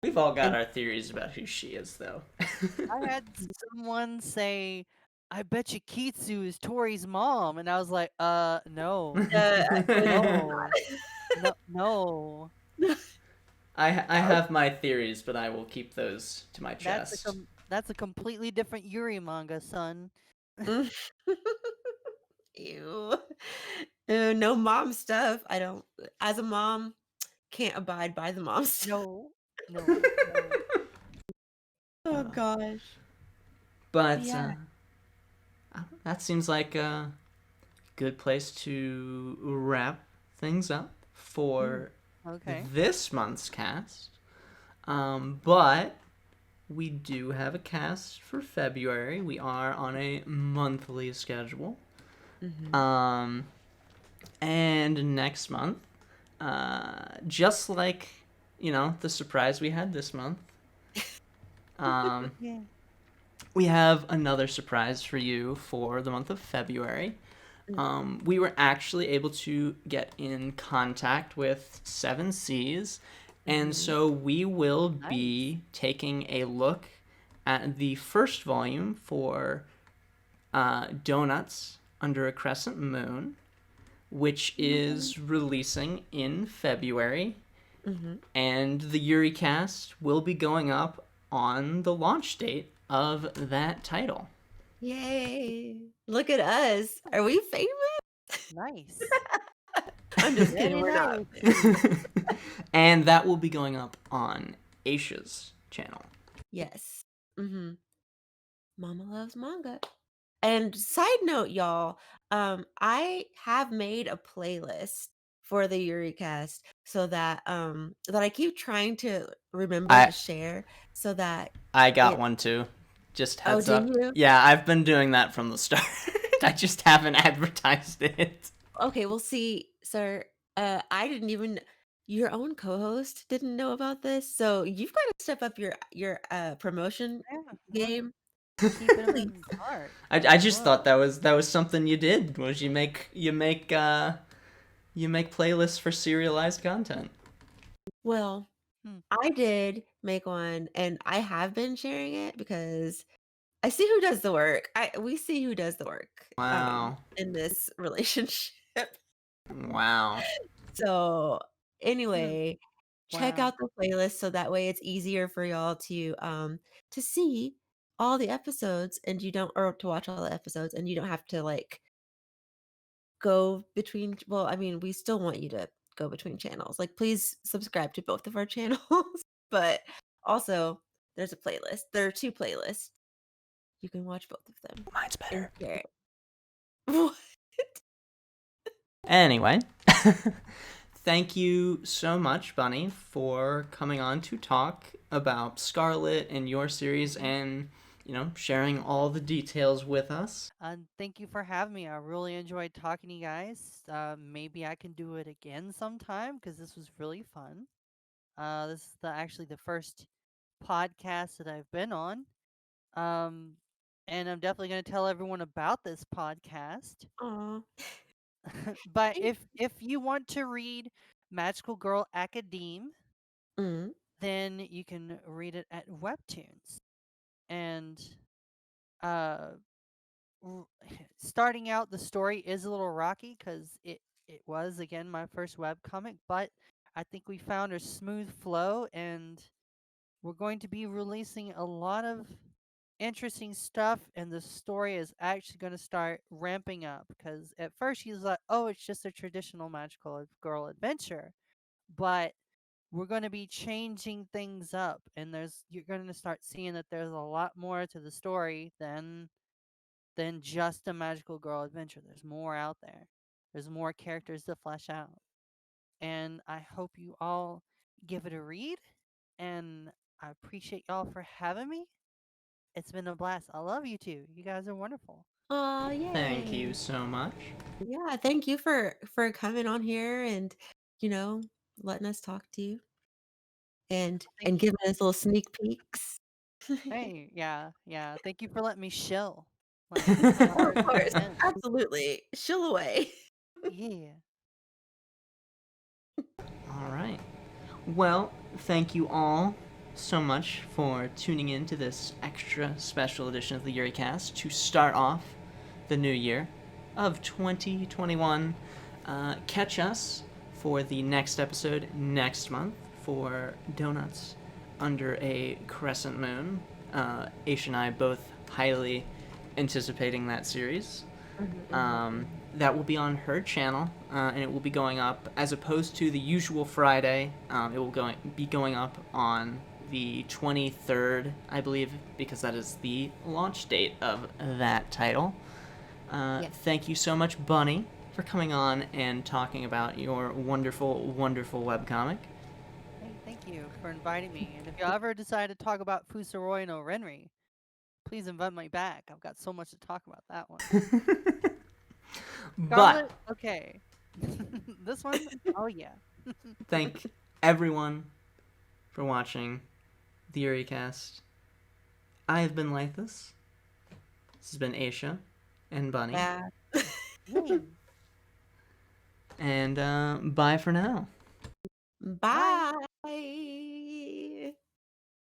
we've all got And our theories about who she is, though. I had someone say, "I bet you Kitsu is Tori's mom," and I was like, no, it's no, no. not. I have my theories, but I will keep those to my chest. That's a completely different Yuri manga, son. Mm. Ew. No mom stuff. I don't as a mom, can't abide by the mom stuff. No, no, no. Oh Uh, gosh. but Yeah. that seems like a good place to wrap things up for Okay. this month's cast. But we do have a cast for February. We are on a monthly schedule. Mhm. And next month, just like, the surprise we had this month, um, Yeah. we have another surprise for you for the month of February. We were actually able to get in contact with Seven Seas, and Mhm. so we will Nice. be taking a look at the first volume for Donuts Under a Crescent Moon, which is releasing in February, Mhm. and the Yuricast will be going up on the launch date of that title. Yay. Look at us. Are we famous? Nice. I'm just kidding. Very We're not. nice. And that will be going up on Aisha's channel. Yes. Mhm. Mama loves manga. And side note, y'all, I have made a playlist for the Yuricast so that I keep trying to remember to I share so that I got it one too. Just oh, heads do up. you? Yeah, I've been doing that from the start. I just haven't advertised it. Okay, well see, sir, I didn't even your own co-host didn't know about this, so you've got to step up your promotion Yeah. game. Keeping them Please. in the dark. I just Whoa. thought that was something you did, was you make playlists for serialized content. Well, Hmm. I did make one and I have been sharing it because I see who does the work. We see who does the work Wow. in this relationship. Wow. So Hmm. anyway, check Wow. out the playlist so that way it's easier for y'all to see all the episodes and you don't or to watch all the episodes and you don't have to like go between well, I mean, we still want you to go between channels. Like please subscribe to both of our channels, but also there's a playlist. There are two playlists. You can watch both of them Mine's and better. share it. What? Anyway, thank you so much, Bunny, for coming on to talk about Scarlet and your series and, sharing all the details with us. Thank you for having me. I really enjoyed talking to you guys. Maybe I can do it again sometime because this was really fun. This is actually the first podcast that I've been on. Um, and I'm definitely going to tell everyone about this podcast. Aw. But if you want to read Magical Girl Academe, Mm. then you can read it at Webtoons. And uh, r- starting out, the story is a little rocky because it was again my first web comic, but I think we found a smooth flow, and we're going to be releasing a lot of interesting stuff, and the story is actually going to start ramping up. Because at first she's like, "Oh, it's just a traditional magical girl adventure," but we're going to be changing things up, and you're going to start seeing that there's a lot more to the story than just a magical girl adventure. There's more out there. There's more characters to flesh out, and I hope you all give it a read. And I appreciate y'all for having me. It's been a blast. I love you too. You guys are wonderful. Oh, Thank you yay. so much. Yeah, thank you for coming on here and, you know, letting us talk to you Thank and you. giving us little sneak peeks. Hey, yeah, yeah. Thank you for letting me shill. Like Oh, of course. 100%. Absolutely. Shill away. Yeah. All right. Well, thank you all so much for tuning in to this extra special edition of the Yuricast to start off the new year of 2021. Catch us for the next episode next month for Donuts Under a Crescent Moon. Aisha and I both highly anticipating that series. That will be on her channel, and it will be going up as opposed to the usual Friday. It will be going up on the 23rd, I believe, because that is the launch date of that title. Yes. Thank you so much, Bunny, for coming on and talking about your wonderful, wonderful webcomic. Hey, thank you for inviting me. And if you ever decide to talk about Fusaroi no Renri, please invite me back. I've got so much to talk about that one. But Scarlet, okay. This one, oh yeah. thank everyone for watching the Yuricast. I have been Laethas. This has been Aisha and Bunny. Yeah. Yay. And bye for now. Bye. Bye.